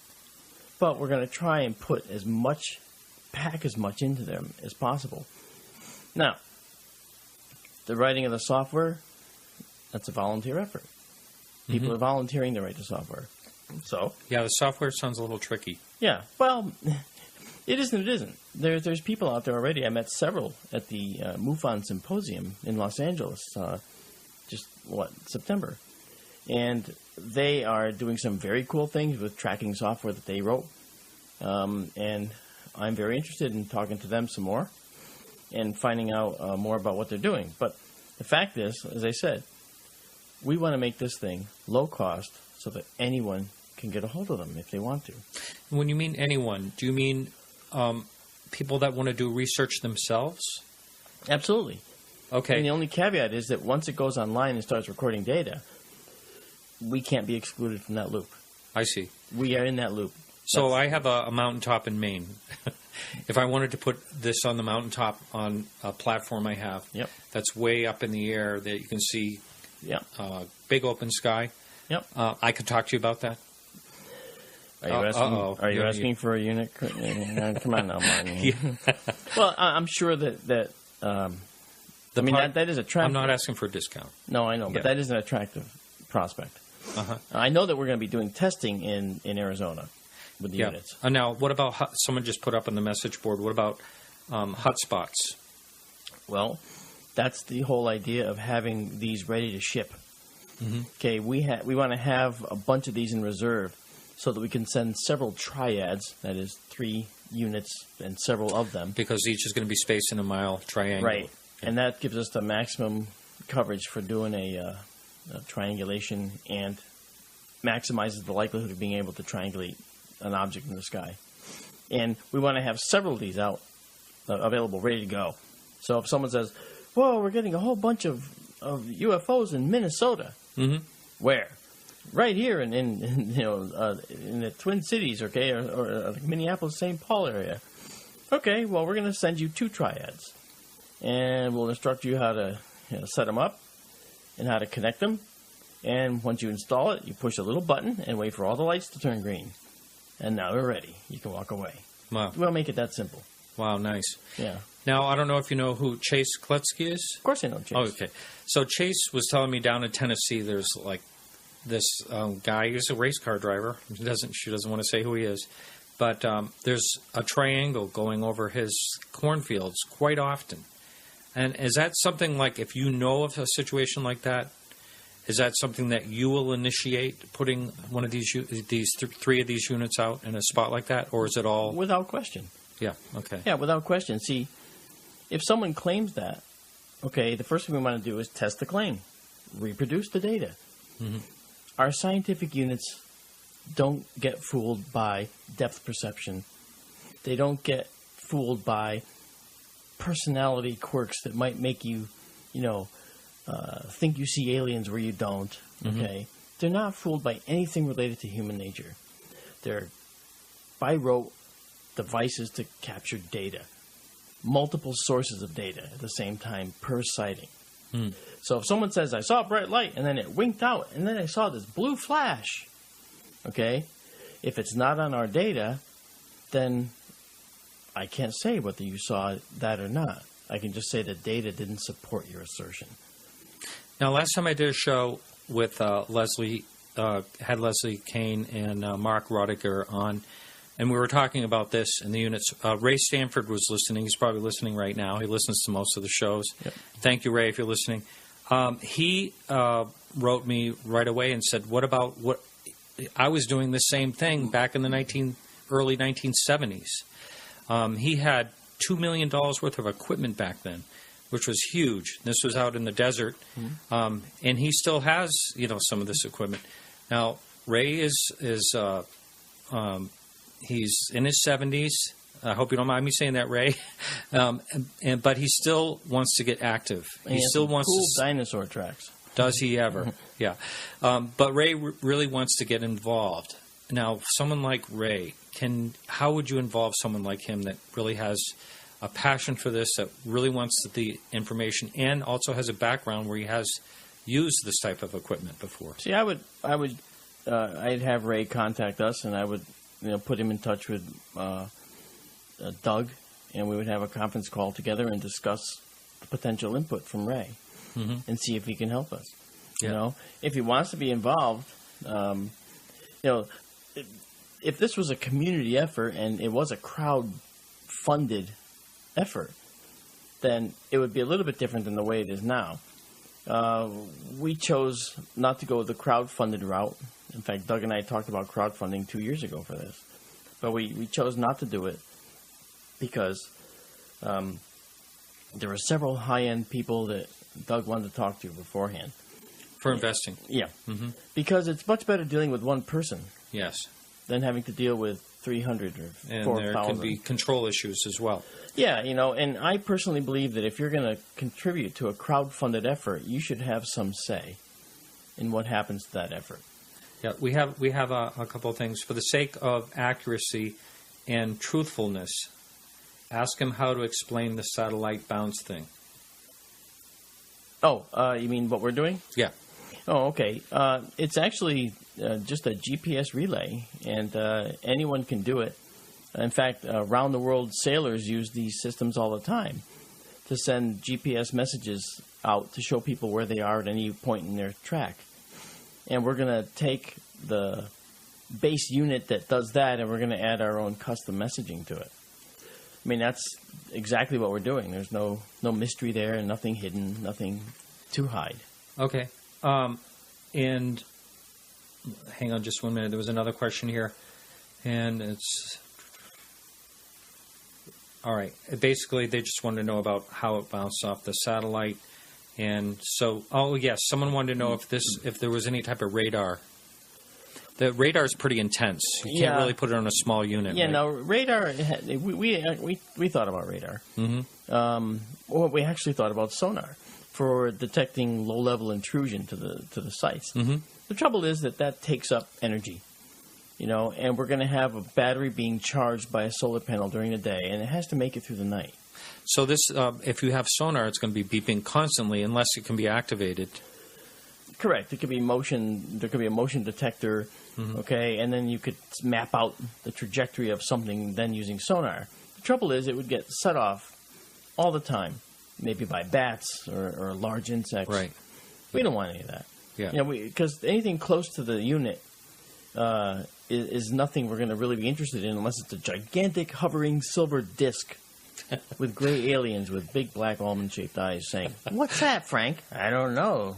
but we're going to try and pack as much into them as possible. Now, the writing of the software, that's a volunteer effort. People are volunteering to write the software. So yeah, the software sounds a little tricky. Yeah, well, it isn't. There's people out there already. I met several at the MUFON Symposium in Los Angeles, September. And they are doing some very cool things with tracking software that they wrote. And I'm very interested in talking to them some more and finding out more about what they're doing. But the fact is, as I said, we want to make this thing low cost so that anyone can get a hold of them if they want to. When you mean anyone, do you mean people that want to do research themselves? Absolutely. Okay. And the only caveat is that once it goes online and starts recording data, we can't be excluded from that loop. I see. We are in that loop. So I have a mountaintop in Maine. If I wanted to put this on the mountaintop on a platform I have that's way up in the air that you can see big open sky, I could talk to you about that. Are you asking for a unit? Come on now, Martin. Well, I'm sure that that is attractive. I'm not asking for a discount. No, I know, but that is an attractive prospect. Uh-huh. I know that we're going to be doing testing in Arizona with the units. Now, what about, someone just put up on the message board, what about hotspots? Well, that's the whole idea of having these ready to ship. Mm-hmm. Okay, we want to have a bunch of these in reserve so that we can send several triads, that is 3 units and several of them. Because each is going to be spaced in a mile triangle. Right, and that gives us the maximum coverage for doing a triangulation and maximizes the likelihood of being able to triangulate an object in the sky. And we want to have several of these out available, ready to go. So if someone says, "Whoa, we're getting a whole bunch of UFOs in Minnesota," where? Right here in the Twin Cities, okay, or Minneapolis, St. Paul area. Okay, well, we're going to send you 2 triads, and we'll instruct you how to set them up and how to connect them. And once you install it, you push a little button and wait for all the lights to turn green. And now they're ready. You can walk away. Wow. We'll make it that simple. Wow, nice. Yeah. Now, I don't know if you know who Chase Kletzky is. Of course I know Chase. Oh, okay. So Chase was telling me down in Tennessee, there's like this guy. He's a race car driver. She doesn't want to say who he is. But there's a triangle going over his cornfields quite often. And is that something like, if you know of a situation like that, is that something that you will initiate, putting one of these 3 of these units out in a spot like that, or is it all? Without question. Yeah. Okay. Yeah, without question. See, if someone claims that, okay, the first thing we want to do is test the claim, reproduce the data. Our scientific units don't get fooled by depth perception. They don't get fooled by personality quirks that might make you, think you see aliens where you don't. Okay, they're not fooled by anything related to human nature. They're by rote devices to capture data, multiple sources of data at the same time per sighting. So if someone says, "I saw a bright light and then it winked out and then I saw this blue flash," okay, if it's not on our data, then I can't say whether you saw that or not. I can just say the data didn't support your assertion. Now, last time I did a show with Leslie Kane and Mark Rodiger on, and we were talking about this in the units. Ray Stanford was listening. He's probably listening right now. He listens to most of the shows. Yep. Thank you, Ray, if you're listening. He wrote me right away and said, what about what I was doing the same thing back in the early 1970s. He had $2 million worth of equipment back then, which was huge. This was out in the desert, and he still has, some of this equipment. Now, Ray is he's in his 70s. I hope you don't mind me saying that, Ray. But he still wants to get active. He still wants cool dinosaur tracks. Does he ever? Yeah. But Ray really wants to get involved. Now, someone like Ray, how would you involve someone like him that really has a passion for this, that really wants the information, and also has a background where he has used this type of equipment before? See, I'd have Ray contact us, and I would, put him in touch with Doug, and we would have a conference call together and discuss the potential input from Ray, and see if he can help us. Yeah. If he wants to be involved, if this was a community effort and it was a crowd-funded effort, then it would be a little bit different than the way it is now. We chose not to go the crowd-funded route. In fact, Doug and I talked about crowdfunding 2 years ago for this. But we chose not to do it because there were several high-end people that Doug wanted to talk to beforehand. For investing. Yeah. Because it's much better dealing with one person. Yes. Than having to deal with 300 or 4,000. And there can be control issues as well. Yeah, and I personally believe that if you're going to contribute to a crowd-funded effort, you should have some say in what happens to that effort. Yeah, we have a couple of things. For the sake of accuracy and truthfulness, ask him how to explain the satellite bounce thing. Oh, you mean what we're doing? Yeah. Oh, okay. It's actually just a GPS relay, and anyone can do it. In fact, around-the-world sailors use these systems all the time to send GPS messages out to show people where they are at any point in their track. And we're going to take the base unit that does that, and we're going to add our own custom messaging to it. I mean, that's exactly what we're doing. There's no mystery there, and nothing hidden, nothing to hide. Okay. And hang on just 1 minute. There was another question here, and it's... All right. Basically, they just wanted to know about how it bounced off the satellite. And so, yes, someone wanted to know if there was any type of radar. The radar is pretty intense. You can't really put it on a small unit. Yeah, right? no, radar. We thought about radar. Well, we actually thought about sonar for detecting low-level intrusion to the sites. The trouble is that takes up energy, and we're going to have a battery being charged by a solar panel during the day, and it has to make it through the night. So this, if you have sonar, it's going to be beeping constantly unless it can be activated. Correct. It could be motion. There could be a motion detector, okay, and then you could map out the trajectory of something then using sonar. The trouble is it would get set off all the time, maybe by bats or large insects. Right. We don't want any of that. Yeah. Because anything close to the unit is nothing we're going to really be interested in unless it's a gigantic hovering silver disc with gray aliens with big black almond-shaped eyes saying, "What's that, Frank?" "I don't know."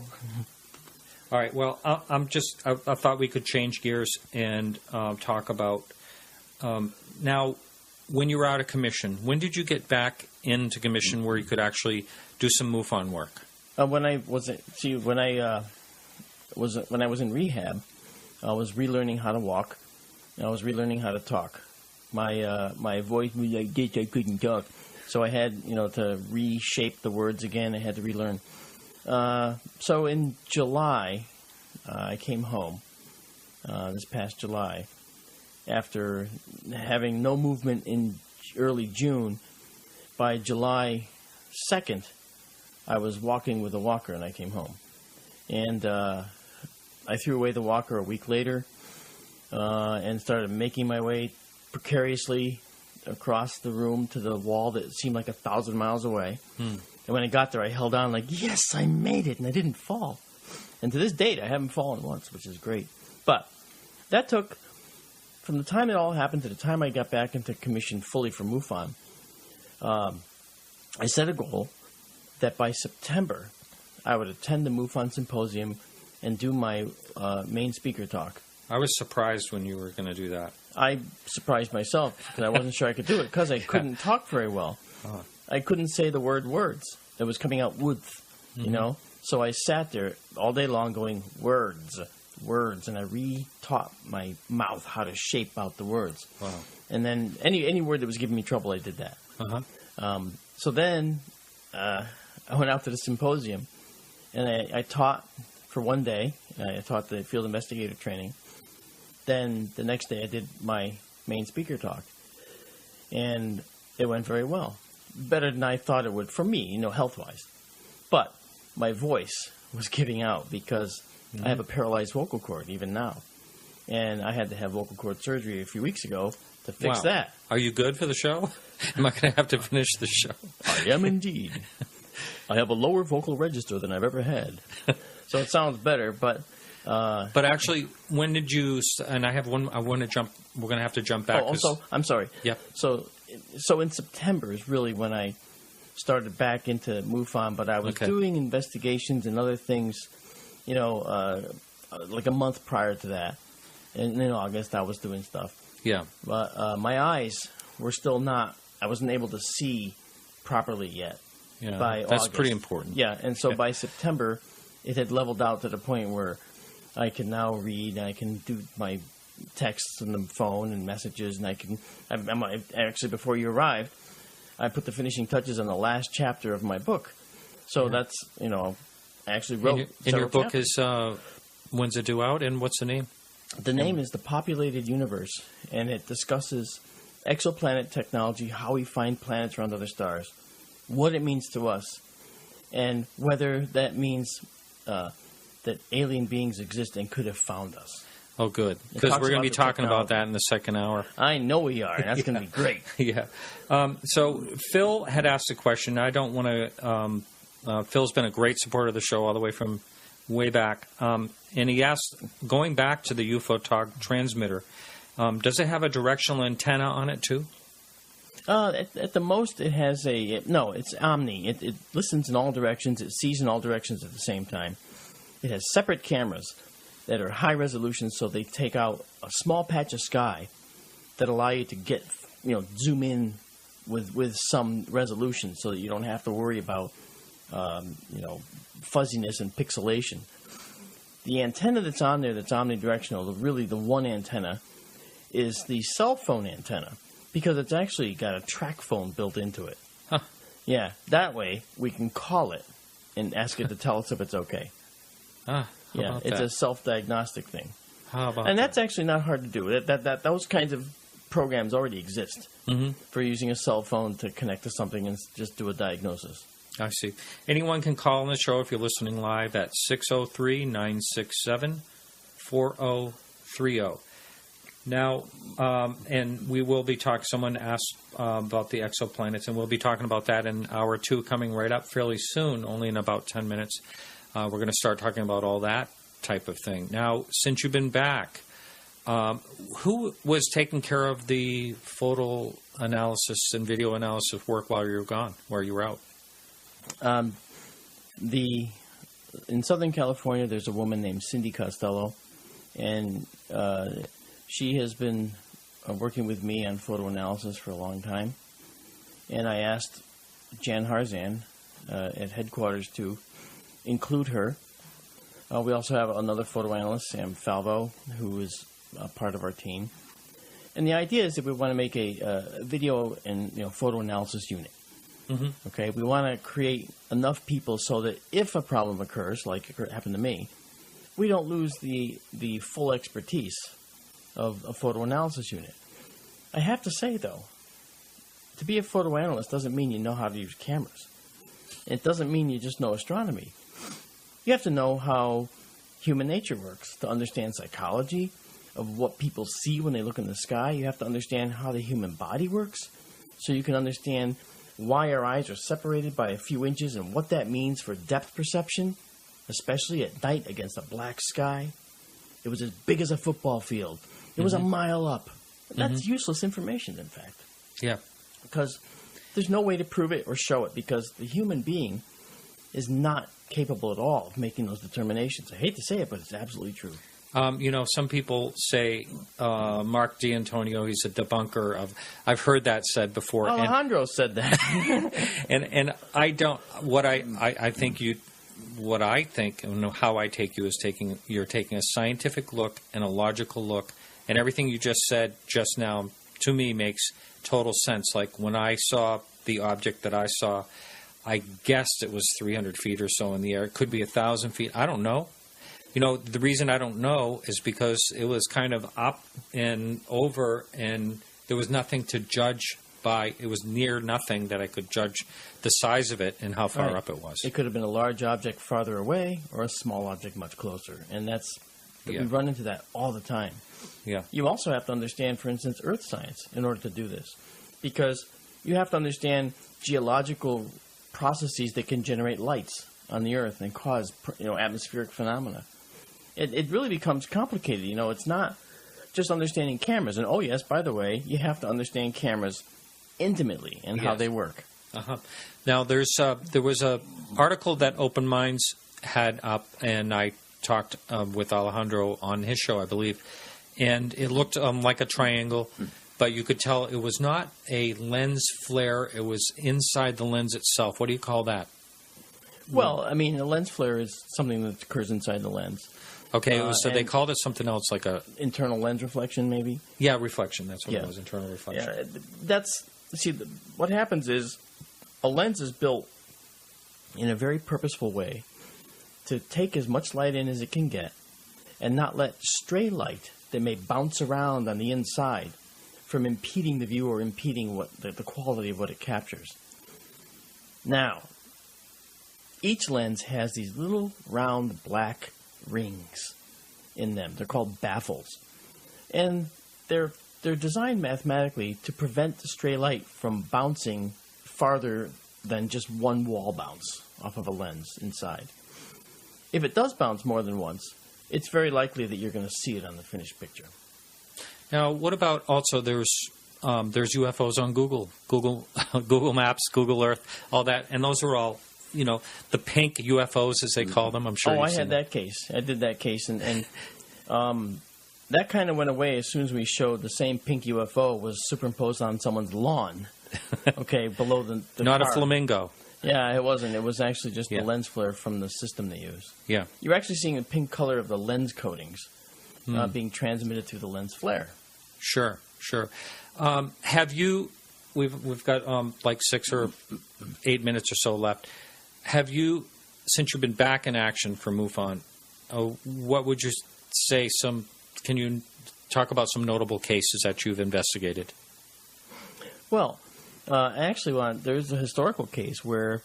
All right. Well, I thought we could change gears and talk about now. When you were out of commission, when did you get back into commission where you could actually do some MUFON work? When I was in rehab, I was relearning how to walk. And I was relearning how to talk. My voice was like this. I couldn't talk, so I had to reshape the words again. I had to relearn. So in July, I came home. This past July, after having no movement in early June, by July 2nd, I was walking with a walker and I came home. And I threw away the walker a week later and started making my way precariously across the room to the wall that seemed like 1,000 miles away. And when I got there, I held on like, yes, I made it, and I didn't fall. And to this date, I haven't fallen once, which is great. But that took, from the time it all happened to the time I got back into commission fully for MUFON, I set a goal that by September, I would attend the MUFON Symposium and do my main speaker talk. I was surprised when you were going to do that. I surprised myself because I wasn't sure I could do it because I couldn't talk very well. I couldn't say the word words. It was coming out woods, So I sat there all day long going, words, and I re-taught my mouth how to shape out the words. Wow. And then any word that was giving me trouble, I did that. So then I went out to the symposium, and I taught for one day. I taught the field investigator training. Then the next day I did my main speaker talk, and it went very well. Better than I thought it would for me, health-wise. But my voice was giving out because I have a paralyzed vocal cord even now. And I had to have vocal cord surgery a few weeks ago to fix that. Are you good for the show? Am I going to have to finish the show? I am indeed. I have a lower vocal register than I've ever had. So it sounds better, but actually, when did you? And I have one. I want to jump. We're going to have to jump back. Also, I'm sorry. Yep. So in September is really when I started back into MUFON, but I was doing investigations and other things, like a month prior to that. And in August, I was doing stuff. Yeah. But my eyes were still not. I wasn't able to see properly yet. Yeah. By That's August. pretty important. Yeah, and so by September, it had leveled out to the point where I can now read, and I can do my texts on the phone and messages, and I can. Actually, before you arrived, I put the finishing touches on the last chapter of my book. So that's I actually wrote. And your book chapters. is when's it due out, and what's the name? The name is The Populated Universe, and it discusses exoplanet technology, how we find planets around other stars, what it means to us, and whether that means that alien beings exist and could have found us. Oh, good. Because we're going to be talking about that in the second hour. I know we are, and that's going to be great. Yeah. So Phil had asked a question. I don't want to... Phil's been a great supporter of the show all the way from way back. And he asked, going back to the UFO Talk transmitter, does it have a directional antenna on it, too? At the most, it has a... No, it's omni. It listens in all directions. It sees in all directions at the same time. It has separate cameras that are high resolution, so they take out a small patch of sky that allow you to get, zoom in with some resolution so that you don't have to worry about, fuzziness and pixelation. The antenna that's on there that's omnidirectional, really the one antenna, is the cell phone antenna, because it's actually got a track phone built into it. Huh. Yeah, that way we can call it and ask it to tell us if it's okay. Yeah, it's a self-diagnostic thing. How about and that's actually not hard to do. Those kinds of programs already exist for using a cell phone to connect to something and just do a diagnosis. I see. Anyone can call on the show if you're listening live at 603-967-4030. Now, and we will be talking, someone asked about the exoplanets, and we'll be talking about that in hour 2 coming right up fairly soon, only in about 10 minutes. We're going to start talking about all that type of thing. Now, since you've been back, who was taking care of the photo analysis and video analysis work while you were gone, while you were out? In Southern California, there's a woman named Cindy Costello, and she has been working with me on photo analysis for a long time. And I asked Jan Harzan at headquarters to include her. We also have another photo analyst, Sam Falvo, who is part of our team. And the idea is that we want to make a video and photo analysis unit. Okay, we want to create enough people so that if a problem occurs, like it happened to me, we don't lose the full expertise of a photo analysis unit. I have to say, though, to be a photo analyst doesn't mean you know how to use cameras. It doesn't mean you just know astronomy. You have to know how human nature works to understand psychology of what people see when they look in the sky. You have to understand how the human body works so you can understand why our eyes are separated by a few inches and what that means for depth perception, especially at night against a black sky. It was as big as a football field. It was a mile up. That's useless information, in fact. Yeah. Because there's no way to prove it or show it, because the human being is not capable at all of making those determinations. I hate to say it, but it's absolutely true. Some people say Mark D'Antonio, he's a debunker of. I've heard that said before. Alejandro said that, and I don't. What I think and how I take you is you're taking a scientific look and a logical look, and everything you just said just now to me makes total sense. Like when I saw the object that I saw, I guessed it was 300 feet or so in the air. It could be 1,000 feet. I don't know. The reason I don't know is because it was kind of up and over, and there was nothing to judge by. It was near nothing that I could judge the size of it and how far up it was. It could have been a large object farther away or a small object much closer, and we run into that all the time. Yeah. You also have to understand, for instance, earth science in order to do this, because you have to understand geological processes that can generate lights on the earth and cause atmospheric phenomena. It really becomes complicated. It's not just understanding cameras. And, oh, yes, by the way, you have to understand cameras intimately and how they work. Now, there was a article that Open Minds had up, and I talked with Alejandro on his show, I believe, and it looked like a triangle, but you could tell it was not a lens flare. It was inside the lens itself. What do you call that? Well, a lens flare is something that occurs inside the lens. Okay, so they called it something else, like a internal lens reflection, maybe. Yeah, reflection. That's what it was. Internal reflection. Yeah, what happens is a lens is built in a very purposeful way to take as much light in as it can get, and not let stray light that may bounce around on the inside from impeding the view or impeding the quality of what it captures. Now, each lens has these little round black rings in them. They're called baffles. And they're designed mathematically to prevent the stray light from bouncing farther than just one wall bounce off of a lens inside. If it does bounce more than once, it's very likely that you're going to see it on the finished picture. Now, what about also there's UFOs on Google Maps, Google Earth, all that, and those are all the pink UFOs, as they call them. I'm sure. I had that case. I did that case, and that kind of went away as soon as we showed the same pink UFO was superimposed on someone's lawn. Okay, below the not car. A flamingo. Yeah, it wasn't. It was actually just the lens flare from the system they use. Yeah. You're actually seeing the pink color of the lens coatings being transmitted through the lens flare. Sure. Have you? We've got like 6 or 8 minutes or so left. Have you, since you've been back in action for MUFON, what would you say? Can you talk about some notable cases that you've investigated? Well, actually, there's a historical case where,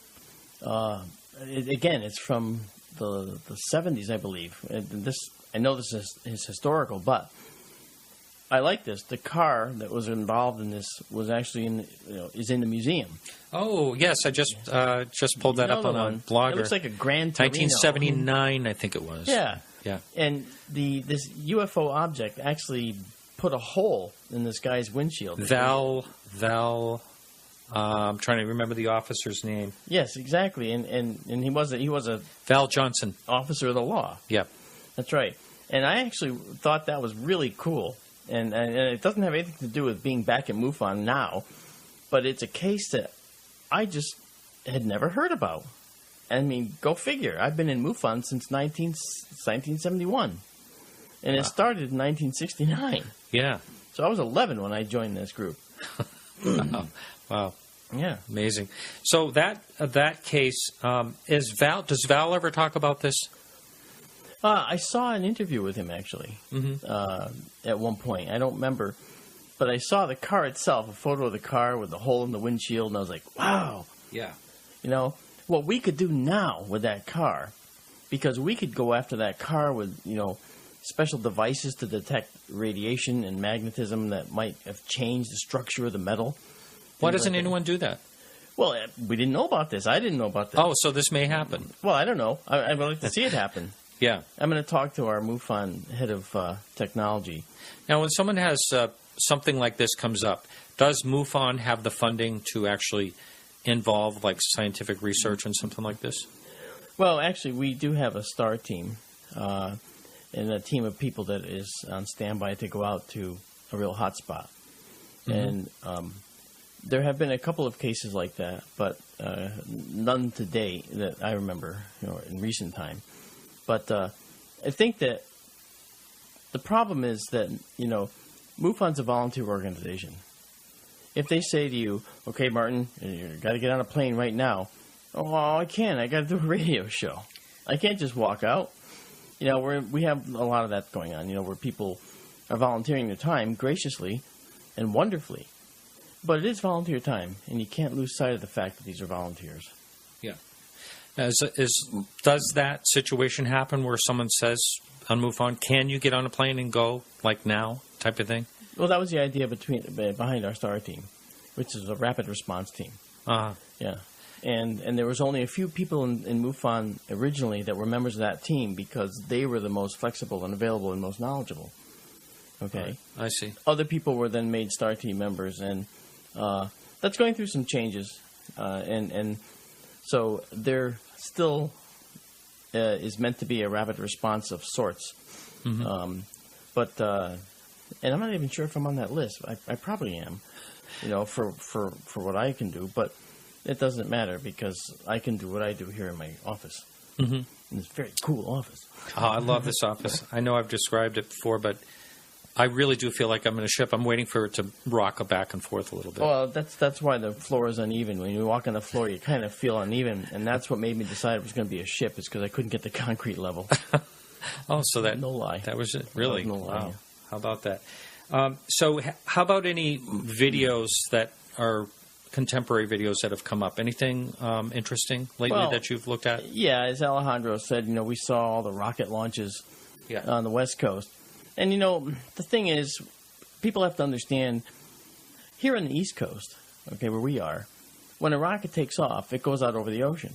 it's from the 70s, I believe. And I know this is historical, but I like this. The car that was involved in this was actually is in the museum. Oh yes, I just pulled that up on a blogger. It looks like a Grand Torino. 1979, I think it was. Yeah. Yeah. And this UFO object actually put a hole in this guy's windshield. Val. I'm trying to remember the officer's name. Yes, exactly. And he was a Val Johnson, officer of the law. Yeah. That's right. And I actually thought that was really cool. And it doesn't have anything to do with being back at MUFON now, but it's a case that I just had never heard about. I mean, go figure. I've been in MUFON since 1971, and it started in 1969. Yeah. So I was 11 when I joined this group. Wow. Yeah. Amazing. So that case, does Val ever talk about this? I saw an interview with him, actually, at one point. I don't remember. But I saw the car itself, a photo of the car with the hole in the windshield, and I was like, wow. Yeah. What we could do now with that car, because we could go after that car with, special devices to detect radiation and magnetism that might have changed the structure of the metal. Why doesn't anyone do that? Well, we didn't know about this. I didn't know about this. Oh, so this may happen. Well, I don't know. I would like to see it happen. Yeah. I'm going to talk to our MUFON head of technology. Now, when someone has something like this comes up, does MUFON have the funding to actually involve like scientific research and something like this? Well, actually, we do have a STAR team and a team of people that is on standby to go out to a real hot spot. And there have been a couple of cases like that, but none to date that I remember in recent time. But I think that the problem is that, MUFON's a volunteer organization. If they say to you, okay, Martin, you got to get on a plane right now. Oh, I can't. I got to do a radio show. I can't just walk out. We have a lot of that going on, where people are volunteering their time graciously and wonderfully. But it is volunteer time, and you can't lose sight of the fact that these are volunteers. Yeah. Does that situation happen where someone says on MUFON, can you get on a plane and go, like now, type of thing? Well, that was the idea behind our STAR team, which is a rapid response team. Yeah. And there was only a few people in MUFON originally that were members of that team because they were the most flexible and available and most knowledgeable. Okay? Right. I see. Other people were then made STAR team members, and that's going through some changes. And so there still is meant to be a rapid response of sorts. And I'm not even sure if I'm on that list. I probably am, for what I can do. But it doesn't matter because I can do what I do here in my office. In this very cool office. Oh, I love this office. I know I've described it before, but I really do feel like I'm in a ship. I'm waiting for it to rock back and forth a little bit. Well, that's why the floor is uneven. When you walk on the floor, you kind of feel uneven, and that's what made me decide it was going to be a ship, is because I couldn't get the concrete level. Oh, so that no lie. That was it. Really? No lie. Wow. How about that? So how about any videos that are contemporary videos that have come up? Anything interesting lately that you've looked at? Yeah, as Alejandro said, we saw all the rocket launches on the West Coast. And, the thing is, people have to understand, here on the East Coast, okay, where we are, when a rocket takes off, it goes out over the ocean.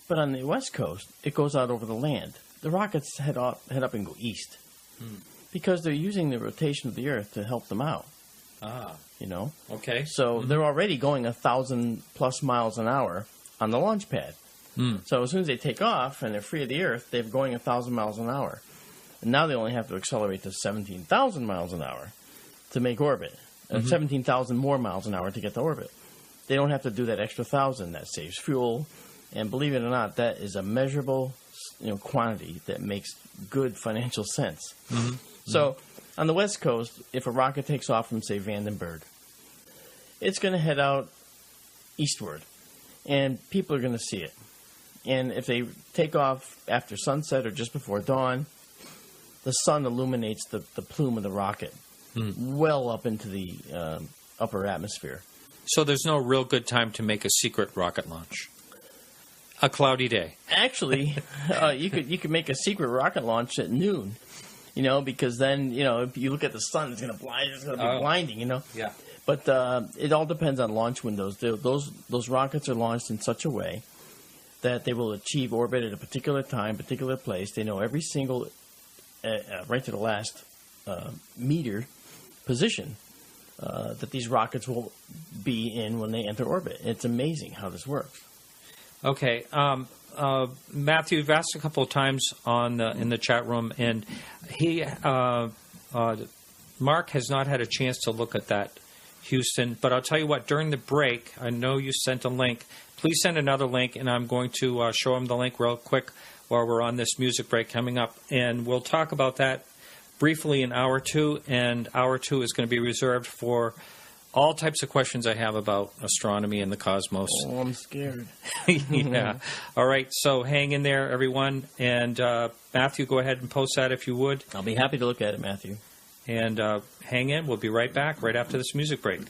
But on the West Coast, it goes out over the land. The rockets head up and go east. Because they're using the rotation of the Earth to help them out. Okay. So they're already going 1,000+ miles an hour on the launch pad. So as soon as they take off and they're free of the Earth, they're going 1,000 miles an hour. And now they only have to accelerate to 17,000 miles an hour to make orbit. 17,000 more miles an hour to get to orbit. they don't have to do that extra 1,000. That saves fuel. And believe it or not, that is a measurable quantity that makes good financial sense. Mm-hmm. So on the West Coast, if a rocket takes off from, say, Vandenberg, it's going to head out eastward, and people are going to see it. And if they take off after sunset or just before dawn, the sun illuminates the plume of the rocket well up into the upper atmosphere. So there's no real good time to make a secret rocket launch. A cloudy day. Actually, you could make a secret rocket launch at noon, because then, if you look at the sun, it's going to be blinding, Yeah. But it all depends on launch windows. Those rockets are launched in such a way that they will achieve orbit at a particular time, particular place. They know every single, right to the last meter position that these rockets will be in when they enter orbit. It's amazing how this works. Okay. Matthew, you've asked a couple of times in the chat room, and Mark has not had a chance to look at that Houston. But I'll tell you what, during the break, I know you sent a link. Please send another link, and I'm going to show him the link real quick while we're on this music break coming up. And we'll talk about that briefly in Hour 2, and Hour 2 is going to be reserved for all types of questions I have about astronomy and the cosmos. Oh, I'm scared. Yeah. All right, so hang in there, everyone. And Matthew, go ahead and post that if you would. I'll be happy to look at it, Matthew. And hang in. We'll be right back right after this music break.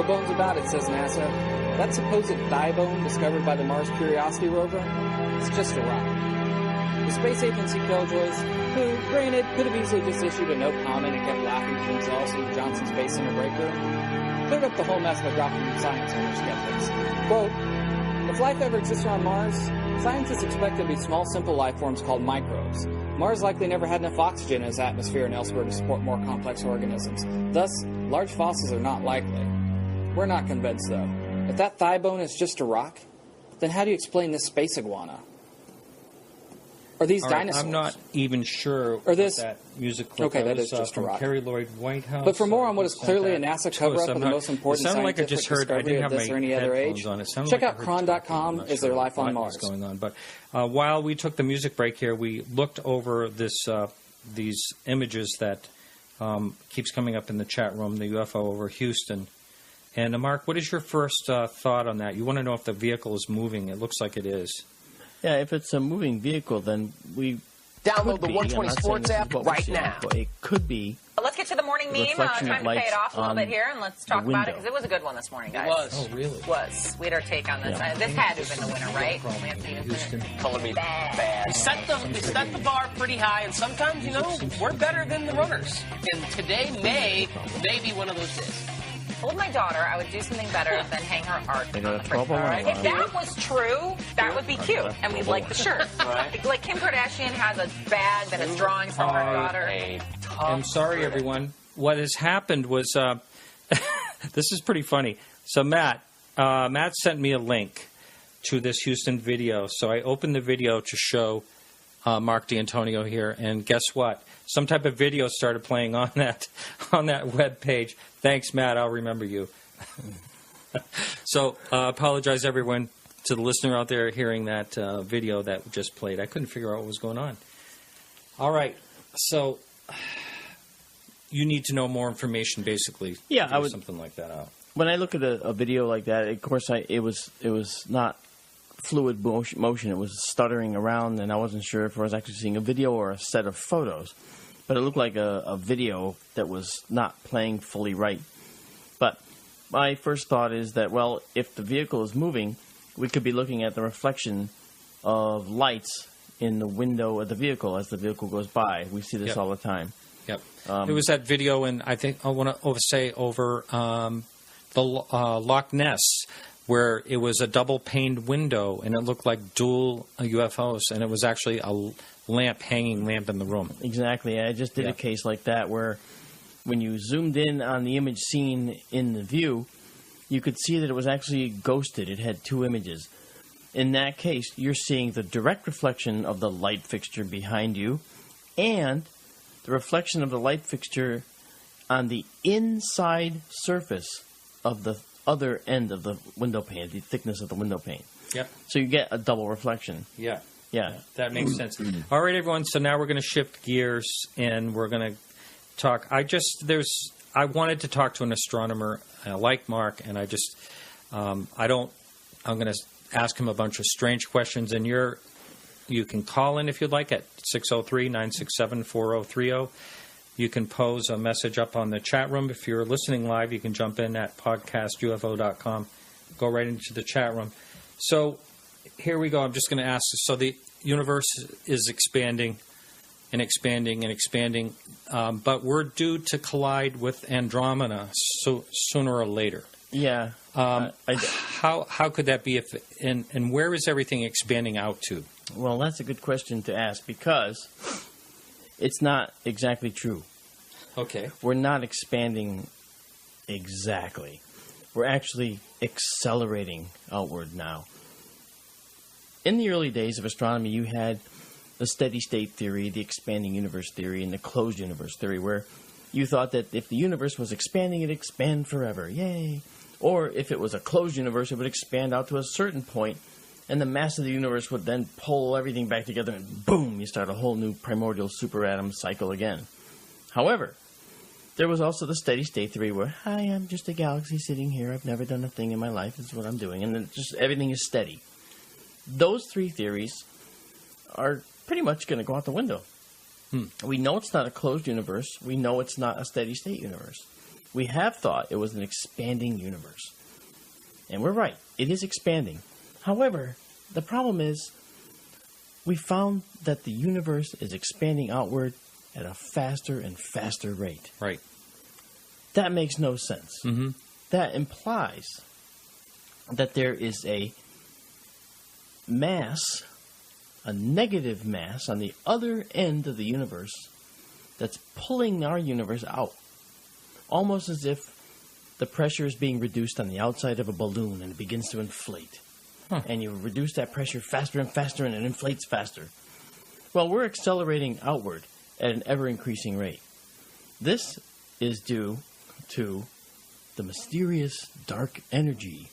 No bones about it, says NASA. That supposed thigh bone discovered by the Mars Curiosity rover, it's just a rock. The space agency killjoys, who, granted, could have easily just issued a no comment and kept laughing to themselves in the Johnson Space Center break room, cleared up the whole mess by dropping science on their skeptics. Quote, if life ever exists on Mars, scientists expect there to be small, simple life forms called microbes. Mars likely never had enough oxygen in its atmosphere and elsewhere to support more complex organisms. Thus, large fossils are not likely. We're not convinced, though. If that thigh bone is just a rock, then how do you explain this space iguana? Or these dinosaurs? I'm not even sure or this, what that music clip okay, that is just a rock. Carrie Lloyd Whitehouse. But for more on what is clearly a NASA cover-up of the most important scientific discovery of this or any other age, check out Cron.com. Is there life on Mars? Going on. But while we took the music break here, we looked over these images that keeps coming up in the chat room, the UFO over Houston. And Mark, what is your first thought on that? You want to know if the vehicle is moving. It looks like it is. Yeah, if it's a moving vehicle, then we download the 120 Sports app right now. It could be. Let's get to the morning meme. Time to pay it off a little bit here, and let's talk about it, because it was a good one this morning, guys. It was. Oh, really? It was. We had our take on this. Yeah. This had to have been the winner, right? Color me bad. We set the bar pretty high, and sometimes, we're better than the runners. And today may be one of those days. Told my daughter I would do something better than hang her art on the fridge. Right? If that was true, that would be cute, and we'd like the shirt. Right. Like Kim Kardashian has a bag that has drawings from her daughter. I'm sorry, everyone. What has happened was, this is pretty funny. So Matt sent me a link to this Houston video. So I opened the video to show Mark D'Antonio here, and guess what? Some type of video started playing on that web page. Thanks, Matt. I'll remember you. So apologize, everyone, to the listener out there hearing that video that just played. I couldn't figure out what was going on. All right. So you need to know more information, basically. Yeah, to I would something like that out. When I look at a video like that, of course, it was not fluid motion. It was stuttering around, and I wasn't sure if I was actually seeing a video or a set of photos. But it looked like a video that was not playing fully right. But my first thought is that, well, if the vehicle is moving, we could be looking at the reflection of lights in the window of the vehicle as the vehicle goes by. We see this all the time. Yep. There was that video, and I think I want to say over the Loch Ness, where it was a double-paned window, and it looked like dual UFOs, and it was actually a hanging lamp in the room. Exactly. I just did a case like that where when you zoomed in on the image seen in the view, you could see that it was actually ghosted. It had two images. In that case, you're seeing the direct reflection of the light fixture behind you and the reflection of the light fixture on the inside surface of the other end of the window pane, the thickness of the window pane. Yep. So you get a double reflection. Yeah. Yeah. That makes sense. All right, everyone. So now we're going to shift gears, and we're going to talk. I wanted to talk to an astronomer like Mark, and I'm going to ask him a bunch of strange questions, and you can call in if you'd like at 603-967-4030. You can pose a message up on the chat room. If you're listening live, you can jump in at podcastufo.com. Go right into the chat room. So here we go. I'm just going to ask. So the universe is expanding and expanding and expanding, but we're due to collide with Andromeda sooner or later. Yeah. How could that be? And where is everything expanding out to? Well, that's a good question to ask because it's not exactly true. Okay. We're not expanding exactly. We're actually accelerating outward now. In the early days of astronomy, you had the steady-state theory, the expanding universe theory, and the closed universe theory, where you thought that if the universe was expanding, it'd expand forever. Yay! Or if it was a closed universe, it would expand out to a certain point, and the mass of the universe would then pull everything back together, and boom, you start a whole new primordial superatom cycle again. However, there was also the steady-state theory where, hi, I'm just a galaxy sitting here. I've never done a thing in my life. This is what I'm doing. And then just everything is steady. Those three theories are pretty much going to go out the window. We know it's not a closed universe. We know it's not a steady-state universe. We have thought it was an expanding universe. And we're right. It is expanding. However, the problem is we found that the universe is expanding outward at a faster and faster rate. Right. That makes no sense. Mm-hmm. That implies that there is a mass, a negative mass on the other end of the universe that's pulling our universe out. Almost as if the pressure is being reduced on the outside of a balloon and it begins to inflate. And you reduce that pressure faster and faster and it inflates faster. Well, we're accelerating outward at an ever-increasing rate. This is due to the mysterious dark energy.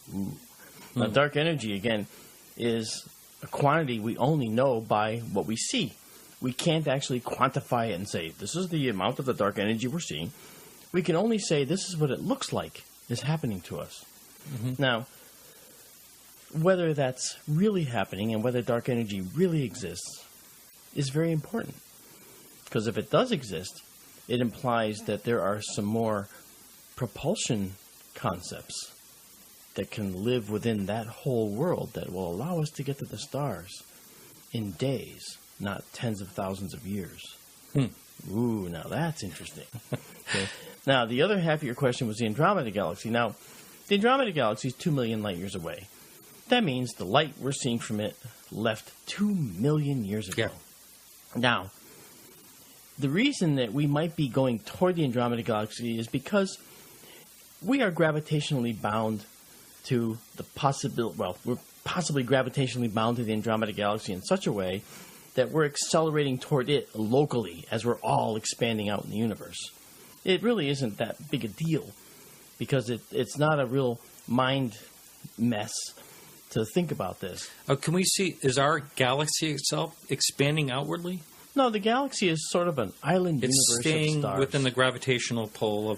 Now, dark energy, again, is a quantity we only know by what we see. We can't actually quantify it and say, this is the amount of the dark energy we're seeing. We can only say, this is what it looks like is happening to us. Now, whether that's really happening and whether dark energy really exists is very important. Because if it does exist, it implies that there are some more propulsion concepts that can live within that whole world that will allow us to get to the stars in days, not tens of thousands of years. Ooh, now that's interesting. Okay. Now, the other half of your question was the Andromeda Galaxy. Now, the Andromeda Galaxy is 2 million light years away. That means the light we're seeing from it left 2 million years ago. Now, the reason that we might be going toward the Andromeda Galaxy is because we are gravitationally bound to the possibility, well, we're possibly gravitationally bound to the Andromeda Galaxy in such a way that we're accelerating toward it locally as we're all expanding out in the universe. It really isn't that big a deal because it's not a real mind mess to think about this. Can we see, is our galaxy itself expanding outwardly? No, the galaxy is sort of an island universe of staying stars. within the gravitational pull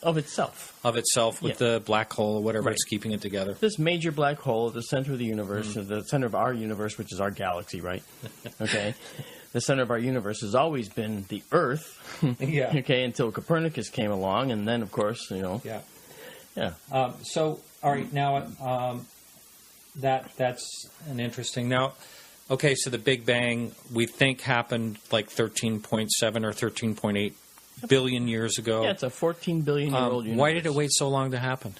of itself. Of itself, with the black hole or whatever Right. it's keeping it together. This major black hole at the center of the universe, the center of our universe, which is our galaxy, right? Okay. The center of our universe has always been the Earth. Yeah. Okay, until Copernicus came along, and then, of course, Yeah. Yeah. So, all right, now that's an interesting. Now, okay, so the Big Bang we think happened like 13.7 or 13.8 billion years ago. Yeah, it's a 14 billion-year-old universe. Why did it wait so long to happen?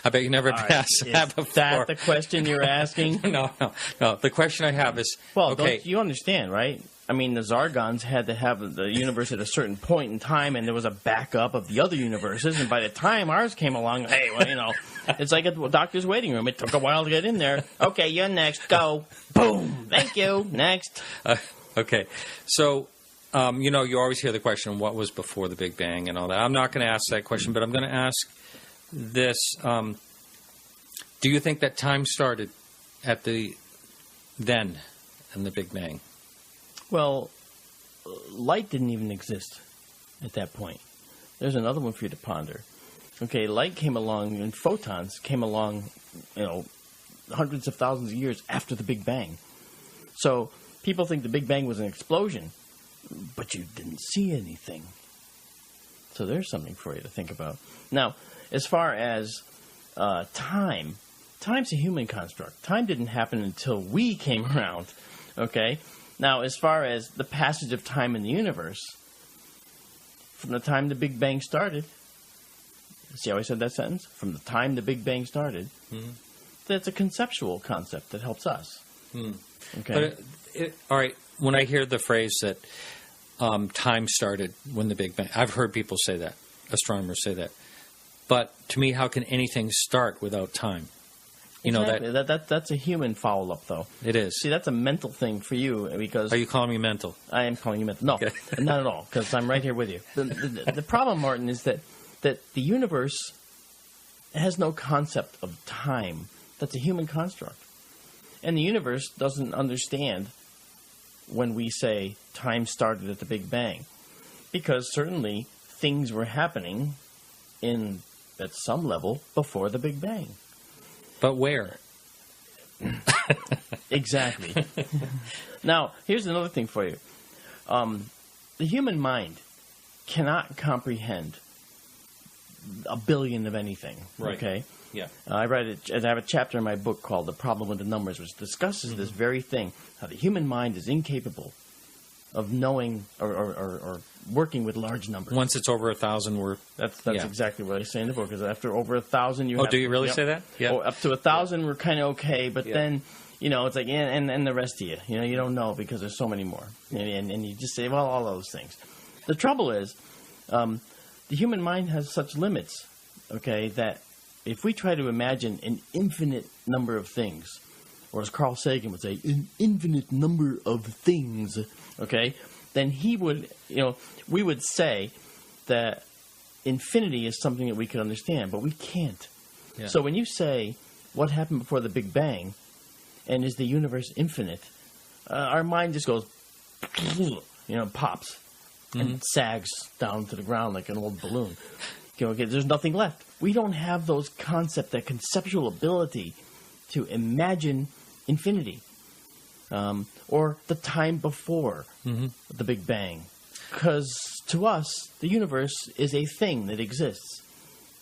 I bet you never asked that before. Is that the question you're asking? No. The question I have is, well, okay, don't you understand, right? I mean, the Zargons had to have the universe at a certain point in time, and there was a backup of the other universes. And by the time ours came along, hey, well, it's like a doctor's waiting room. It took a while to get in there. Okay, you're next. Go. Boom. Thank you. Next. Okay. So, you always hear the question, what was before the Big Bang and all that. I'm not going to ask that question, but I'm going to ask this. Do you think that time started at then in the Big Bang? Well, light didn't even exist at that point. There's another one for you to ponder. Okay, light came along and photons came along, hundreds of thousands of years after the Big Bang. So people think the Big Bang was an explosion, but you didn't see anything. So there's something for you to think about. Now, as far as time's a human construct. Time didn't happen until we came around, okay? Now, as far as the passage of time in the universe, from the time the Big Bang started, see how I said that sentence? From the time the Big Bang started, that's a conceptual concept that helps us. Okay? But, all right, when I hear the phrase that time started when the Big Bang, I've heard people say that, astronomers say that. But to me, how can anything start without time? Exactly. That's a human foul-up, though. It is. See, that's a mental thing for you because... Are you calling me mental? I am calling you mental. No, not at all, because I'm right here with you. The problem, Martin, is that the universe has no concept of time. That's a human construct. And the universe doesn't understand when we say time started at the Big Bang. Because certainly things were happening at some level before the Big Bang. But where? Exactly. Now, here's another thing for you. The human mind cannot comprehend a billion of anything. Right. Okay? Yeah. I have a chapter in my book called The Problem with the Numbers, which discusses this very thing, how the human mind is incapable of knowing or working with large numbers. Once it's over 1,000, That's exactly what I say in the book. Is after over 1,000, you. Oh, do you really say that? Yeah. Oh, up to 1,000, we're kind of okay, but then it's like and the rest of you, you don't know because there's so many more, and you just say, well, all those things. The trouble is, the human mind has such limits. Okay, that if we try to imagine an infinite number of things, or as Carl Sagan would say, an infinite number of things, okay, then we would say that infinity is something that we could understand, but we can't. Yeah. So when you say, what happened before the Big Bang, and is the universe infinite, our mind just goes, pops, and sags down to the ground like an old balloon. Okay, there's nothing left. We don't have that conceptual ability to imagine infinity, or the time before the Big Bang. Because to us, the universe is a thing that exists.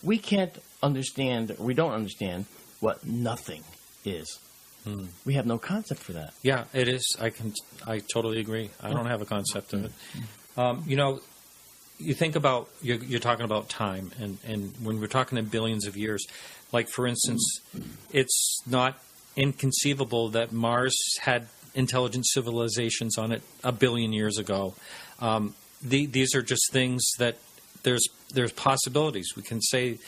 We can't understand, or we don't understand, what nothing is. We have no concept for that. Yeah, it is. I totally agree. I don't have a concept of it. You think about, you're talking about time, and when we're talking in billions of years, like, for instance, it's not inconceivable that Mars had intelligent civilizations on it 1 billion years ago. These are just things that there's possibilities. We can say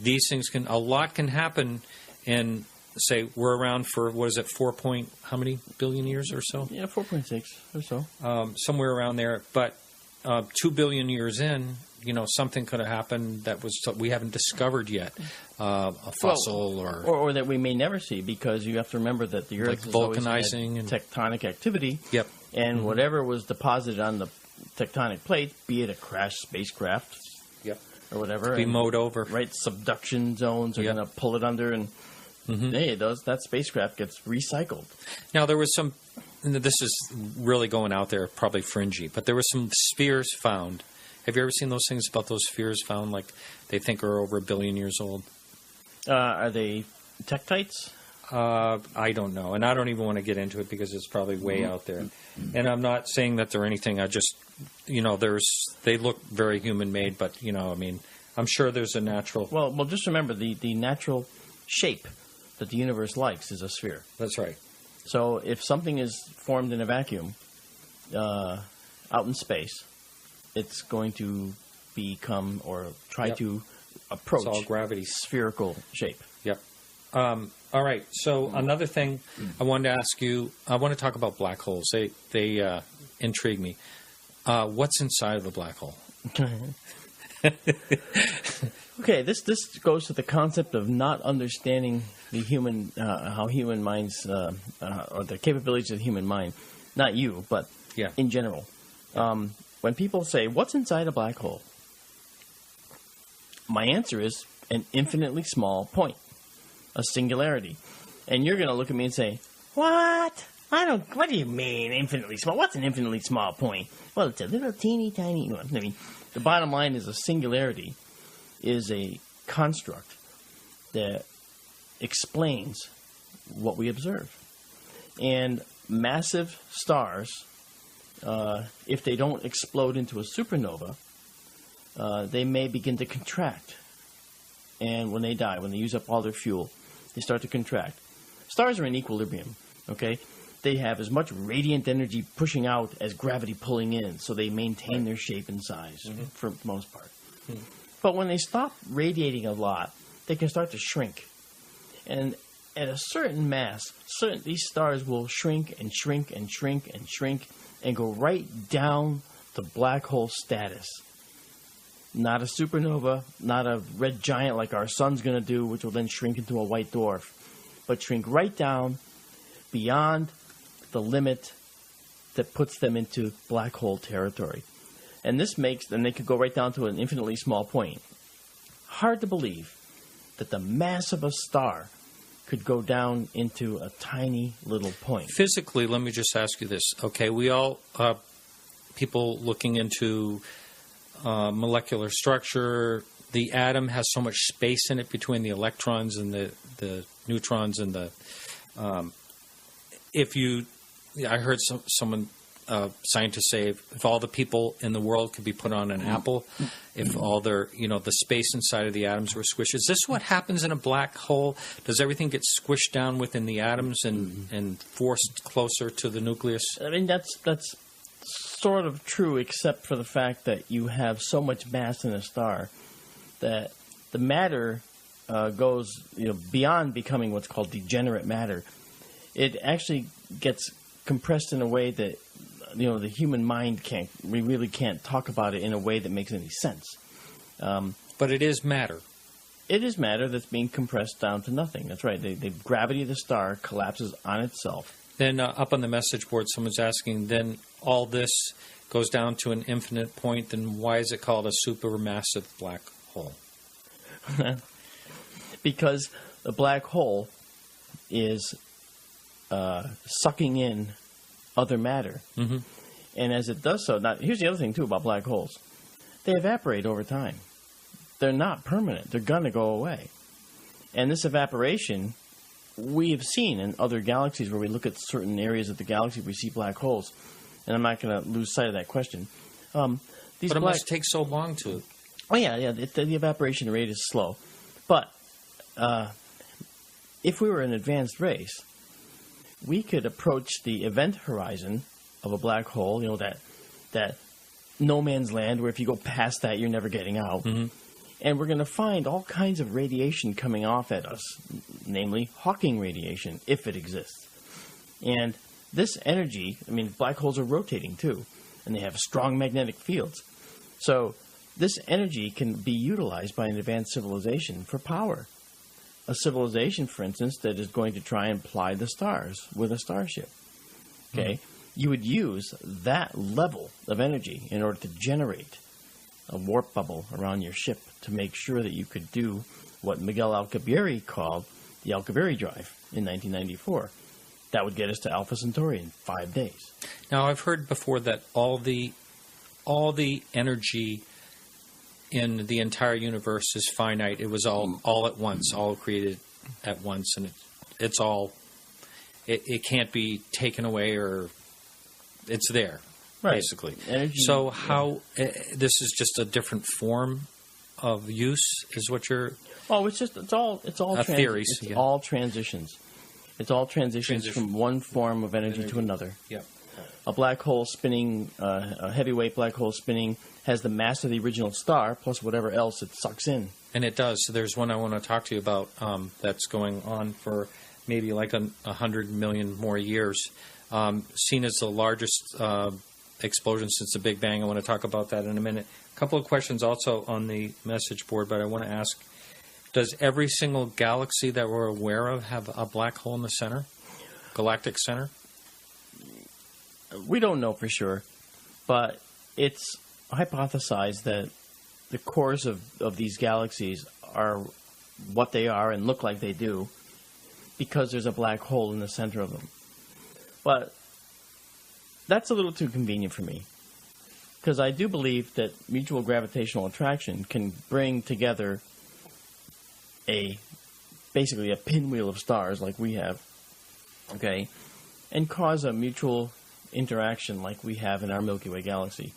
these things a lot can happen, and say we're around for, what is it, how many billion years or so? Yeah, 4.6 or so. Somewhere around there. But 2 billion years in, something could have happened that we haven't discovered yet, a fossil or that we may never see, because you have to remember that the Earth is vulcanizing and tectonic activity. Yep. And whatever was deposited on the tectonic plate, be it a crashed spacecraft, yep, or whatever, be mowed over. Right, subduction zones are going to pull it under, and that spacecraft gets recycled. Now there was some. This is really going out there, probably fringy, but there were some spheres found. Have you ever seen those things about those spheres found, like they think are over 1 billion years old? Are they tektites? I don't know, and I don't even want to get into it because it's probably way out there. And I'm not saying that they're anything. I just, they look very human-made, but I'm sure there's a natural. Well, just remember the natural shape that the universe likes is a sphere. That's right. So if something is formed in a vacuum out in space, it's going to become or try to approach it's all gravity. Spherical shape. Yep. All right. So another thing I wanted to ask you, I want to talk about black holes. They intrigue me. What's inside of a black hole? Okay, this goes to the concept of not understanding the human, how human minds, or the capabilities of the human mind. Not you, but in general. When people say, what's inside a black hole? My answer is an infinitely small point, a singularity. And you're going to look at me and say, what? What do you mean, infinitely small? What's an infinitely small point? Well, it's a little teeny tiny one. I mean, the bottom line is a singularity is a construct that explains what we observe. And massive stars, if they don't explode into a supernova, they may begin to contract. And when they die, when they use up all their fuel, they start to contract. Stars are in equilibrium, okay? They have as much radiant energy pushing out as gravity pulling in, so they maintain their shape and size for the most part. But when they stop radiating a lot, they can start to shrink. And at a certain mass, these stars will shrink and shrink and shrink and shrink and go right down to black hole status. Not a supernova, not a red giant like our sun's going to do, which will then shrink into a white dwarf, but shrink right down beyond the limit that puts them into black hole territory. And this makes, then they could go right down to an infinitely small point. Hard to believe that the mass of a star could go down into a tiny little point. Physically, let me just ask you this. Okay, we all, people looking into molecular structure, the atom has so much space in it between the electrons and the neutrons and the... I heard someone, scientists say, if all the people in the world could be put on an apple, if all their, the space inside of the atoms were squished. Is this what happens in a black hole? Does everything get squished down within the atoms and forced closer to the nucleus? I mean, that's sort of true, except for the fact that you have so much mass in a star that the matter goes beyond becoming what's called degenerate matter. It actually gets compressed in a way that the human mind we really can't talk about it in a way that makes any sense. But it is matter. It is matter that's being compressed down to nothing. That's right. The gravity of the star collapses on itself. Then up on the message board, someone's asking, then all this goes down to an infinite point, then why is it called a supermassive black hole? Because the black hole is sucking in other matter. And as it does so, now here's the other thing too about black holes. They evaporate over time. They're not permanent. They're going to go away. And this evaporation, we have seen in other galaxies where we look at certain areas of the galaxy, we see black holes. And I'm not going to lose sight of that question. But it must take so long to... Oh, yeah. The evaporation rate is slow. But if we were an advanced race, we could approach the event horizon of a black hole, that no man's land where if you go past that, you're never getting out. And we're going to find all kinds of radiation coming off at us, namely Hawking radiation, if it exists. And this energy, black holes are rotating too, and they have strong magnetic fields. So this energy can be utilized by an advanced civilization for power. A civilization, for instance, that is going to try and ply the stars with a starship. Okay? You would use that level of energy in order to generate a warp bubble around your ship to make sure that you could do what Miguel Alcubierre called the Alcubierre drive in 1994. That would get us to Alpha Centauri in 5 days. Now, I've heard before that all the energy in the entire universe is finite. It was all at once, all created at once, and it's all. It can't be taken away, or it's there, right. Basically. Energy, so how this is just a different form of use is what you're. Oh, it's all theories. It's all transitions. It's all transitions from one form of energy to another. Yep. A black hole spinning, a heavyweight black hole spinning, has the mass of the original star plus whatever else it sucks in. And it does. So there's one I want to talk to you about that's going on for maybe like 100 million more years. Seen as the largest explosion since the Big Bang. I want to talk about that in a minute. A couple of questions also on the message board, but I want to ask, does every single galaxy that we're aware of have a black hole in the center? Galactic center? We don't know for sure, but it's hypothesized that the cores of these galaxies are what they are and look like they do because there's a black hole in the center of them. But that's a little too convenient for me, because I do believe that mutual gravitational attraction can bring together basically a pinwheel of stars like we have, okay, and cause a mutual interaction like we have in our Milky Way galaxy.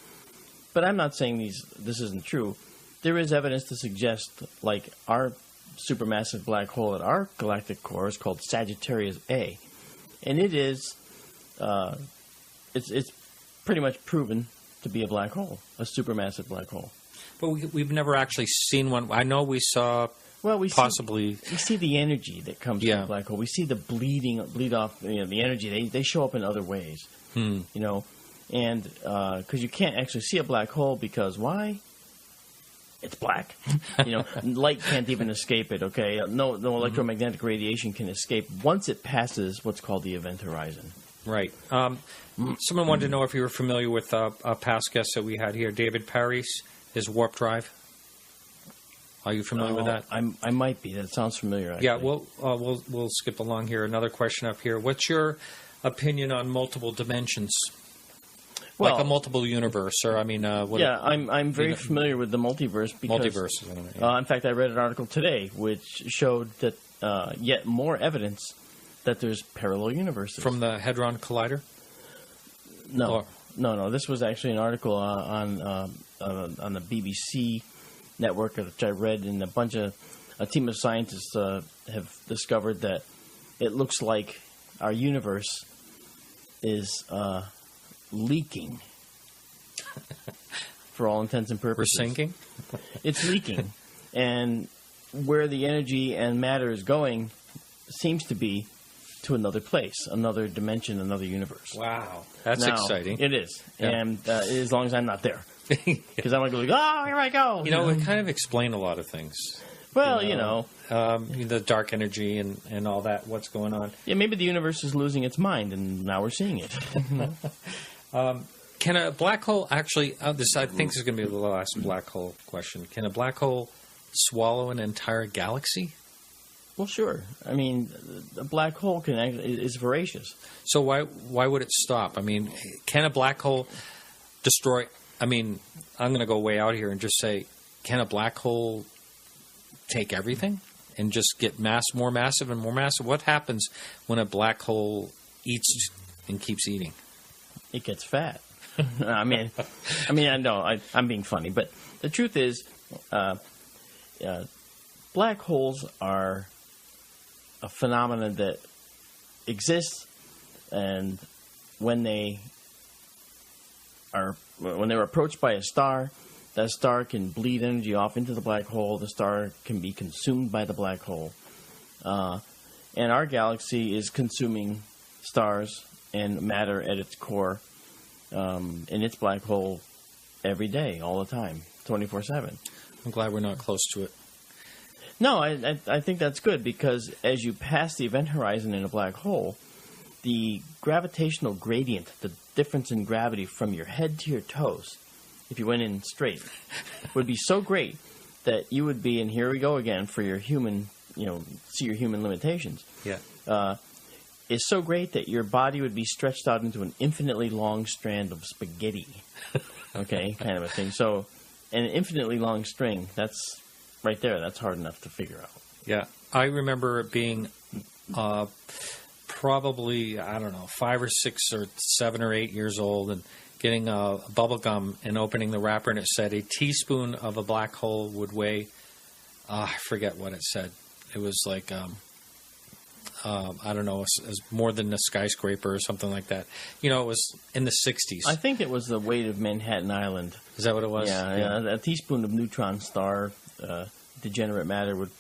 But I'm not saying this isn't true. There is evidence to suggest, like, our supermassive black hole at our galactic core is called Sagittarius A, and it is it's pretty much proven to be a black hole, a supermassive black hole. But we've never actually seen one. I know we saw. Well, we possibly see the energy that comes from the black hole. We see the bleed off. The energy. They show up in other ways. You know, and because you can't actually see a black hole because why? It's black. You know, light can't even escape it. Okay, no electromagnetic radiation can escape once it passes what's called the event horizon. Right. Someone wanted to know if you were familiar with a past guest that we had here, David Parry's, his warp drive. Are you familiar with that? I might be. That sounds familiar. Actually. Yeah. We'll skip along here. Another question up here. What's your opinion on multiple dimensions? Well, like a multiple universe, or I mean, I'm very familiar with the multiverse because in fact, I read an article today which showed that yet more evidence that there's parallel universes from the Hadron Collider. No. This was actually an article on the BBC network, which I read, and a team of scientists have discovered that it looks like our universe is leaking for all intents and purposes. We're sinking? It's leaking. And where the energy and matter is going seems to be to another place, another dimension, another universe. Wow. That's exciting. It is. Yeah. And as long as I'm not there. Because I'm going to go, here I go. You know, it kind of explained a lot of things. Well, the dark energy and all that, what's going on. Yeah, maybe the universe is losing its mind, and now we're seeing it. Can a black hole actually, I think this is going to be the last black hole question. Can a black hole swallow an entire galaxy? Well, sure. I mean, a black hole is voracious. So why would it stop? I mean, can a black hole destroy... I mean, I'm going to go way out here and just say, can a black hole take everything and just get more massive and more massive? What happens when a black hole eats and keeps eating? It gets fat. I know I'm being funny, but the truth is, black holes are a phenomenon that exists, and when they're approached by a star, that star can bleed energy off into the black hole. The star can be consumed by the black hole. And our galaxy is consuming stars and matter at its core in its black hole every day, all the time. 24/7. I'm glad we're not close to it. No, I think that's good because as you pass the event horizon in a black hole, the gravitational gradient, the difference in gravity from your head to your toes, if you went in straight, would be so great that you would be, and here we go again for your human, see your human limitations. Yeah. Is so great that your body would be stretched out into an infinitely long strand of spaghetti. Okay, kind of a thing. So, an infinitely long string, that's right there. That's hard enough to figure out. Yeah. I remember it being probably, 5 or 6 or 7 or 8 years old and getting a bubble gum and opening the wrapper, and it said a teaspoon of a black hole would weigh, I forget what it said. It was like, as more than a skyscraper or something like that. It was in the 60s. I think it was the weight of Manhattan Island. Is that what it was? Yeah. A teaspoon of neutron star degenerate matter would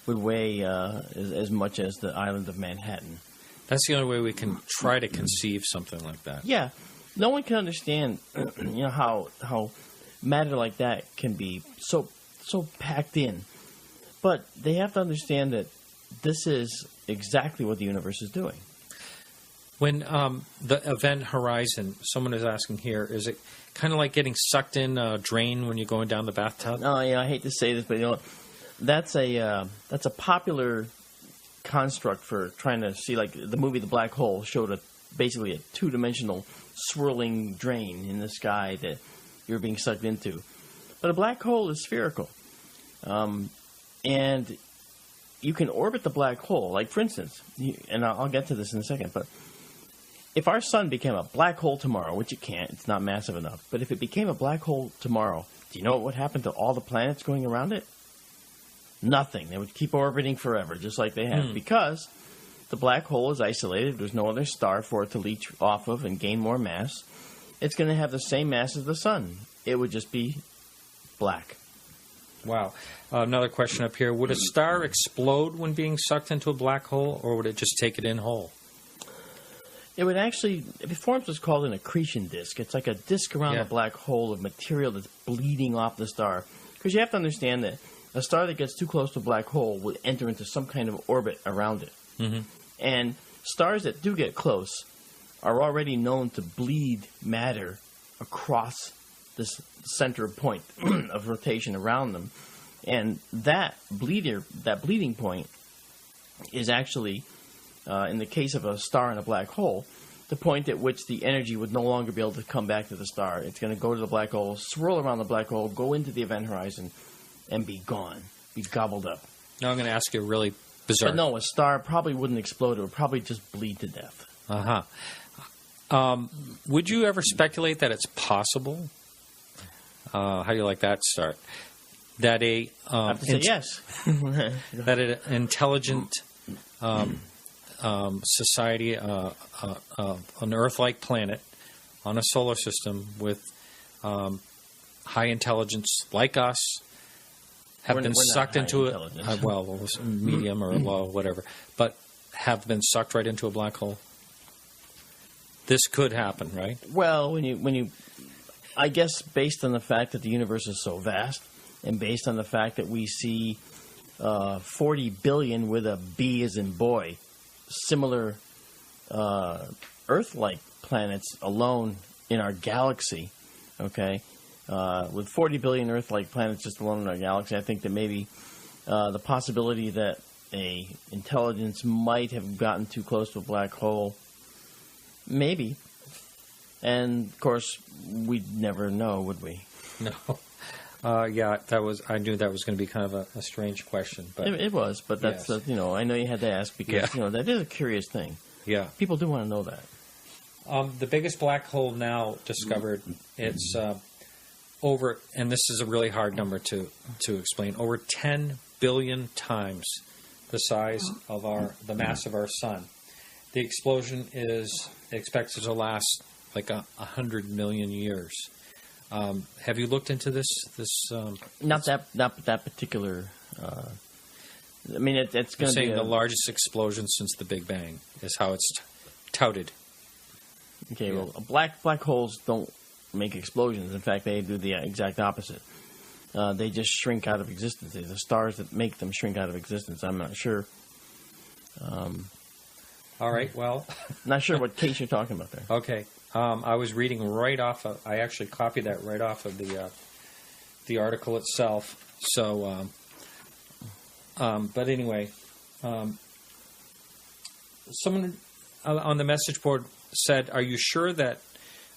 weigh as much as the island of Manhattan. That's the only way we can try to conceive something like that. Yeah. No one can understand how matter like that can be so packed in. But they have to understand that this is exactly what the universe is doing. When the event horizon, someone is asking here, is it kind of like getting sucked in a drain when you're going down the bathtub? Oh, yeah, I hate to say this, but that's a popular construct for trying to see, like the movie The Black Hole showed basically a two-dimensional swirling drain in the sky that you're being sucked into. But a black hole is spherical. And you can orbit the black hole. Like, for instance, and I'll get to this in a second, but if our sun became a black hole tomorrow, which it can't, it's not massive enough, but if it became a black hole tomorrow, do you know what would happen to all the planets going around it? Nothing. They would keep orbiting forever, just like they have, because the black hole is isolated. There's no other star for it to leach off of and gain more mass. It's going to have the same mass as the sun. It would just be black. Wow. Another question up here. Would a star explode when being sucked into a black hole, or would it just take it in whole? It would actually, it forms what's called an accretion disk. It's like a disk around the black hole of material that's bleeding off the star. Because you have to understand that a star that gets too close to a black hole would enter into some kind of orbit around it. Mm-hmm. And stars that do get close are already known to bleed matter across this center point of rotation around them. And that bleeding point is actually, in the case of a star in a black hole, the point at which the energy would no longer be able to come back to the star. It's going to go to the black hole, swirl around the black hole, go into the event horizon, and be gone, be gobbled up. Now I'm going to ask you a really bizarre... But no, a star probably wouldn't explode. It would probably just bleed to death. Uh-huh. Would you ever speculate that it's possible? How do you like that start? That a... I have to say yes. that an intelligent society, an Earth-like planet on a solar system with high intelligence like us have been sucked into it. Medium or low, whatever, but have been sucked right into a black hole. This could happen, right? Well, when you, I guess, based on the fact that the universe is so vast, and based on the fact that we see 40 billion with a B as in boy, similar Earth-like planets alone in our galaxy, okay. With 40 billion Earth-like planets just alone in our galaxy, I think that maybe the possibility that a intelligence might have gotten too close to a black hole, maybe. And, of course, we'd never know, would we? No. I knew that was going to be kind of a strange question. But it was, but that's, I know you had to ask because, that is a curious thing. Yeah. People do want to know that. The biggest black hole now discovered, it's... over, and this is a really hard number to explain, over 10 billion times the size of the mass of our sun. The explosion is expected to last like 100 million years. Have you looked into this? Not that particular. I mean, it's going to be the largest explosion since the Big Bang is how it's touted. Okay, well, black holes don't make explosions. In fact, they do the exact opposite. they just shrink out of existence. They're the stars that make them shrink out of existence. I'm not sure. All right, well. Not sure what case you're talking about there. Okay. I was reading right off of, I actually copied that right off of the article itself. So, but anyway, someone on the message board said, "Are you sure that,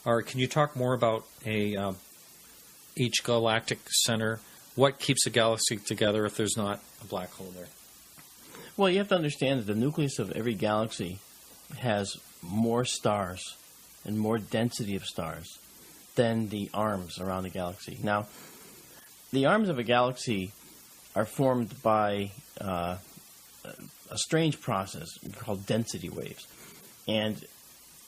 or can you talk more about each galactic center? What keeps a galaxy together if there's not a black hole there?" Well, you have to understand that the nucleus of every galaxy has more stars and more density of stars than the arms around the galaxy. Now, the arms of a galaxy are formed by a strange process called density waves. And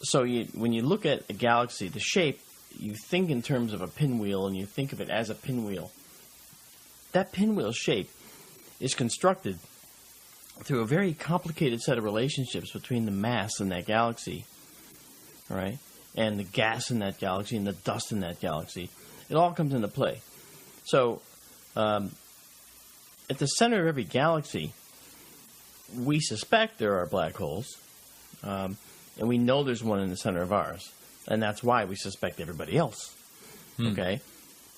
so when you look at a galaxy, the shape, you think in terms of a pinwheel, and you think of it as a pinwheel. That pinwheel shape is constructed through a very complicated set of relationships between the mass in that galaxy, all right, and the gas in that galaxy and the dust in that galaxy. It all comes into play. So, at the center of every galaxy, we suspect there are black holes, and we know there's one in the center of ours, and that's why we suspect everybody else. Okay,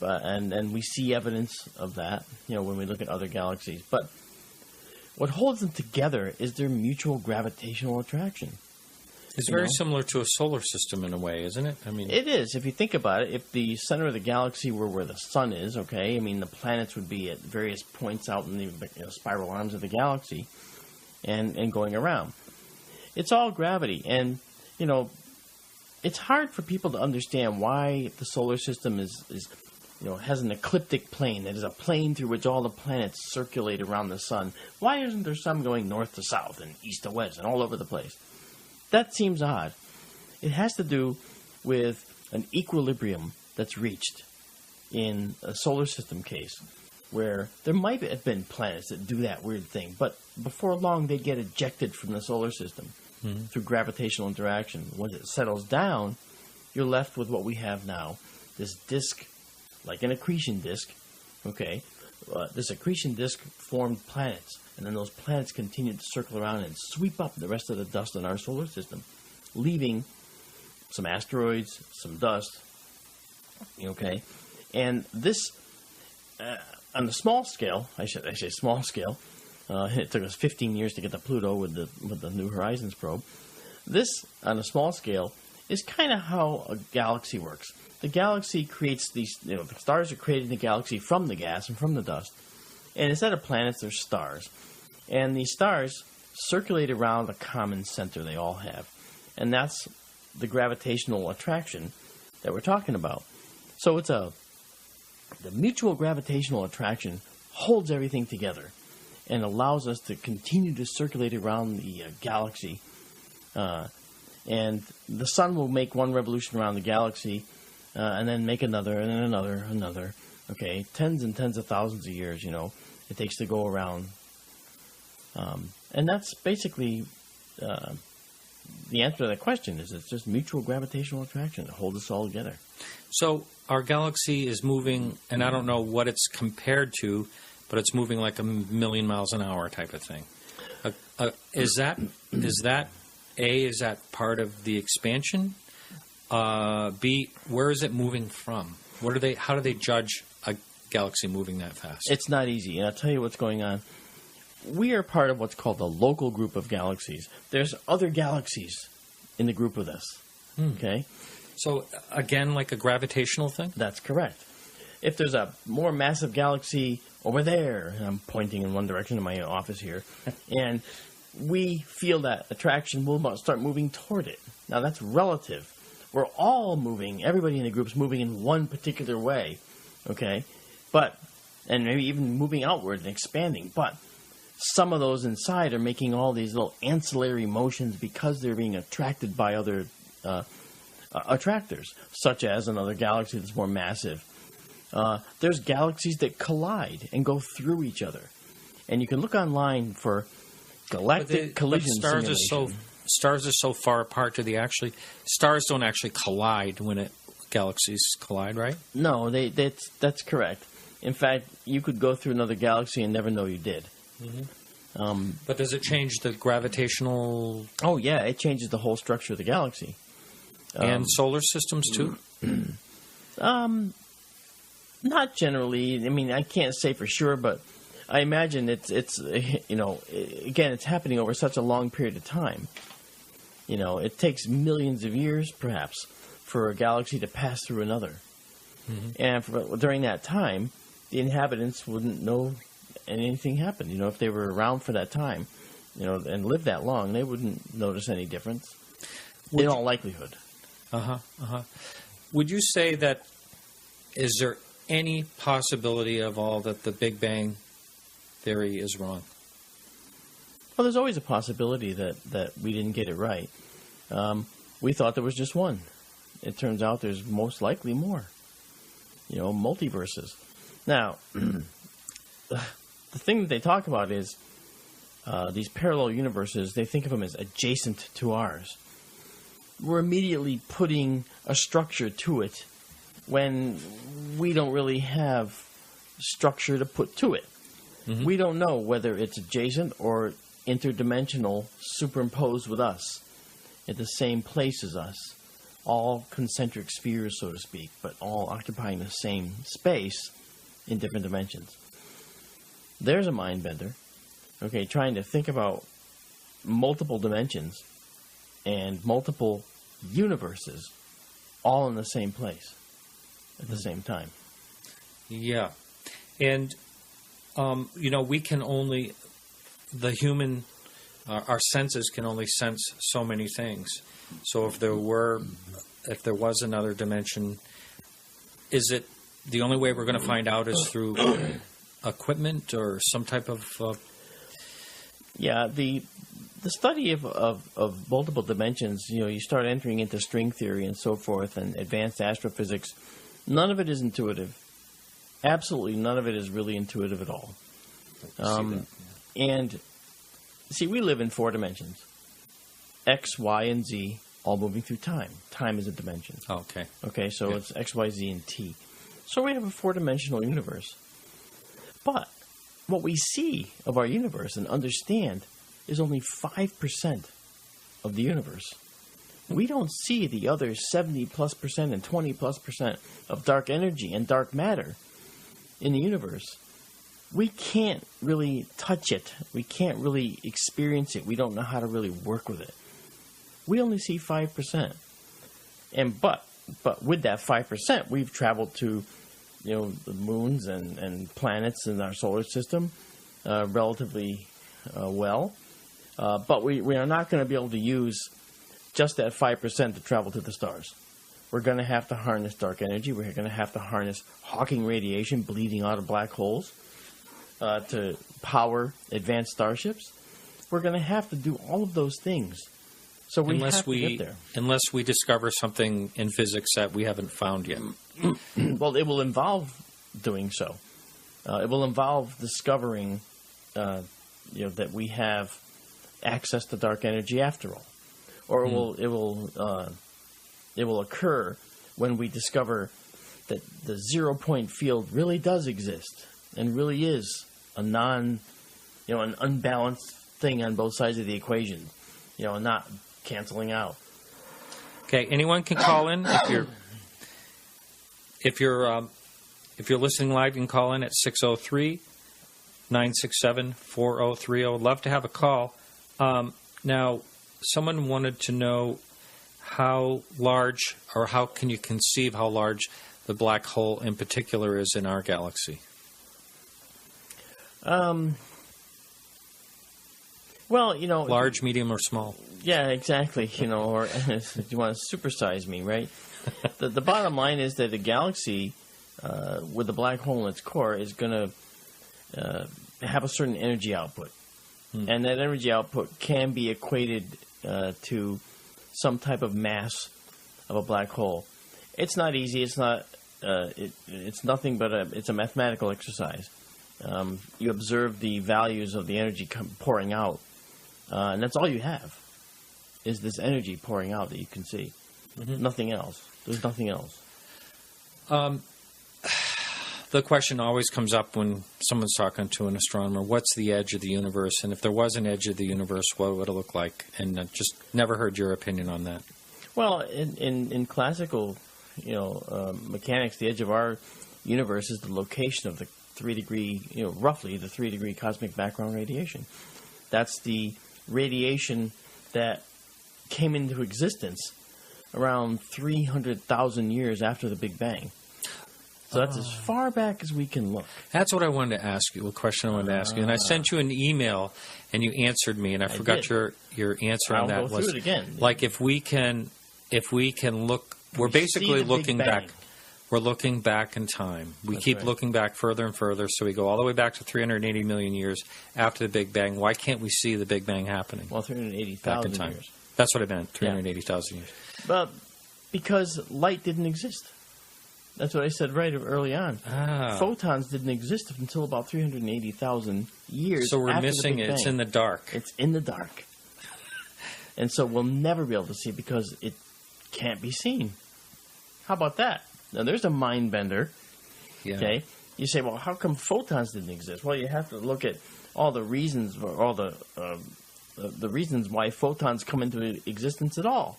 and we see evidence of that, when we look at other galaxies. But what holds them together is their mutual gravitational attraction. It's very similar to a solar system in a way, isn't it? I mean, it is. If you think about it, if the center of the galaxy were where the sun is, okay, I mean, the planets would be at various points out in the spiral arms of the galaxy and going around. It's all gravity. And, it's hard for people to understand why the solar system is has an ecliptic plane, that is a plane through which all the planets circulate around the sun. Why isn't there some going north to south and east to west and all over the place? That seems odd. It has to do with an equilibrium that's reached in a solar system case, where there might have been planets that do that weird thing, but before long they get ejected from the solar system through gravitational interaction. Once it settles down, you're left with what we have now, this disk, like an accretion disk, okay? This accretion disk formed planets, and then those planets continued to circle around and sweep up the rest of the dust in our solar system, leaving some asteroids, some dust, okay? And this, on the small scale, I say small scale, it took us 15 years to get to Pluto with the New Horizons probe. This, on a small scale, is kind of how a galaxy works. The galaxy creates these, the stars are created in the galaxy from the gas and from the dust. And instead of planets, there's stars. And these stars circulate around a common center they all have. And that's the gravitational attraction that we're talking about. So the mutual gravitational attraction holds everything together and allows us to continue to circulate around the galaxy. And the sun will make one revolution around the galaxy, and then make another, and then another. Okay, tens and tens of thousands of years, it takes to go around. And that's basically the answer to that question. It's just mutual gravitational attraction that holds us all together. So our galaxy is moving, and I don't know what it's compared to, but it's moving like 1,000,000 miles an hour type of thing. Is that part of the expansion? B, where is it moving from? How do they judge a galaxy moving that fast? It's not easy, and I'll tell you what's going on. We are part of what's called the local group of galaxies. There's other galaxies in the group with us. Okay? So, again, like a gravitational thing? That's correct. If there's a more massive galaxy over there, and I'm pointing in one direction in my office here, and we feel that attraction, we'll start moving toward it. Now, that's relative. We're all moving, everybody in the group's moving in one particular way, okay? And maybe even moving outward and expanding, but some of those inside are making all these little ancillary motions because they're being attracted by other attractors, such as another galaxy that's more massive. There's galaxies that collide and go through each other. And you can look online for galactic collision simulation. Stars are so far apart. Stars don't actually collide when galaxies collide, right? No, that's correct. In fact, you could go through another galaxy and never know you did. Mm-hmm. But does it change the gravitational... Oh, yeah, it changes the whole structure of the galaxy. And solar systems, too? Not generally. I mean, I can't say for sure, but I imagine it's again, it's happening over such a long period of time. It takes millions of years, perhaps, for a galaxy to pass through another. Mm-hmm. And during that time, the inhabitants wouldn't know anything happened. If they were around for that time, and lived that long, they wouldn't notice any difference. In all likelihood. Would you say that, is there any possibility of all that the Big Bang theory is wrong? Well, there's always a possibility that we didn't get it right. We thought there was just one. It turns out there's most likely more. Multiverses. Now, the thing that they talk about is these parallel universes, they think of them as adjacent to ours. We're immediately putting a structure to it when we don't really have structure to put to it. Mm-hmm. We don't know whether it's adjacent or interdimensional, superimposed with us, at the same place as us, all concentric spheres, so to speak, but all occupying the same space in different dimensions. There's a mind bender, trying to think about multiple dimensions and multiple universes all in the same place at the same time. Yeah. And, we can only, the human, our senses can only sense so many things. So if there was another dimension, is it the only way we're going to find out is through equipment or some type of... Yeah, the study of multiple dimensions, you start entering into string theory and so forth and advanced astrophysics. None of it is intuitive. Absolutely none of it is really intuitive at all. And, see, we live in 4 dimensions. X, Y, and Z, all moving through time. Time is a dimension. Oh, okay. Okay, so it's X, Y, Z, and T. So we have a 4-dimensional universe. But what we see of our universe and understand is only 5% of the universe. We don't see the other 70+% and 20+% of dark energy and dark matter in the universe. We can't really touch it. We can't really experience it. We don't know how to really work with it. We only see 5%. But with that 5%, we've traveled to the moons and planets in our solar system relatively well. But we are not going to be able to use just that 5% to travel to the stars. We're going to have to harness dark energy. We're going to have to harness Hawking radiation bleeding out of black holes to power advanced starships. We're going to have to do all of those things. So we have to get there. Unless we discover something in physics that we haven't found yet. Well, it will involve doing so. It will involve discovering, that we have access to dark energy after all, or it will occur when we discover that the 0-point field really does exist and really is an unbalanced thing on both sides of the equation, not canceling out. Okay, anyone can call in if you're listening live. You can call in at 603-967-4030. Love to have a call. Now, someone wanted to know how large, or how can you conceive how large the black hole in particular is in our galaxy? Well, large, medium, or small? Yeah, exactly. Or if you want to supersize me, right? The bottom line is that a galaxy with a black hole in its core is going to have a certain energy output. And that energy output can be equated to some type of mass of a black hole. It's not easy. It's not. It's nothing but it's a mathematical exercise. You observe the values of the energy pouring out, and that's all you have is this energy pouring out that you can see. Nothing else. There's nothing else. The the question always comes up when someone's talking to an astronomer, what's the edge of the universe? And if there was an edge of the universe, what would it look like? And I just never heard your opinion on that. Well, in classical, mechanics, the edge of our universe is the location of the 3-degree, roughly the 3-degree cosmic background radiation. That's the radiation that came into existence around 300,000 years after the Big Bang. So that's as far back as we can look. That's what I wanted to ask you, a question I wanted to ask you. And I sent you an email, and you answered me, and I forgot your answer on that. I'll go through it again. Like, if we can look, we're basically looking back. We're looking back in time. We keep looking back further and further, so we go all the way back to 380 million years after the Big Bang. Why can't we see the Big Bang happening? Well, 380,000 years. That's what I meant, 380,000 years. But because light didn't exist. That's what I said right early on. Photons didn't exist until about 380,000 years. So we're after missing the Big it. Bang. It's in the dark. It's in the dark. And so we'll never be able to see it because it can't be seen. How about that? Now, there's a mind bender. Yeah. Okay? You say, well, how come photons didn't exist? Well, you have to look at all the reasons, all the reasons why photons come into existence at all.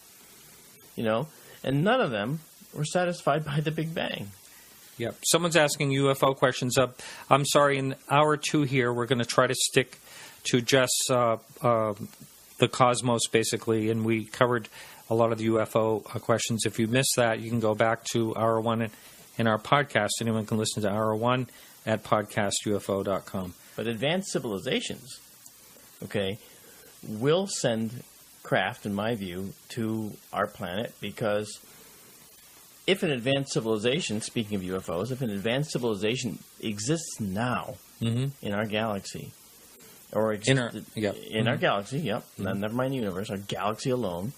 And none of them were satisfied by the Big Bang. Yep. Someone's asking UFO questions. I'm sorry, in hour 2 here, we're going to try to stick to just the cosmos, basically, and we covered a lot of the UFO questions. If you missed that, you can go back to hour 1 in our podcast. Anyone can listen to hour 1 at podcastufo.com. But advanced civilizations, will send craft, in my view, to our planet because if an advanced civilization, speaking of UFOs, if an advanced civilization exists now in our galaxy, or in our galaxy, never mind the universe, our galaxy alone,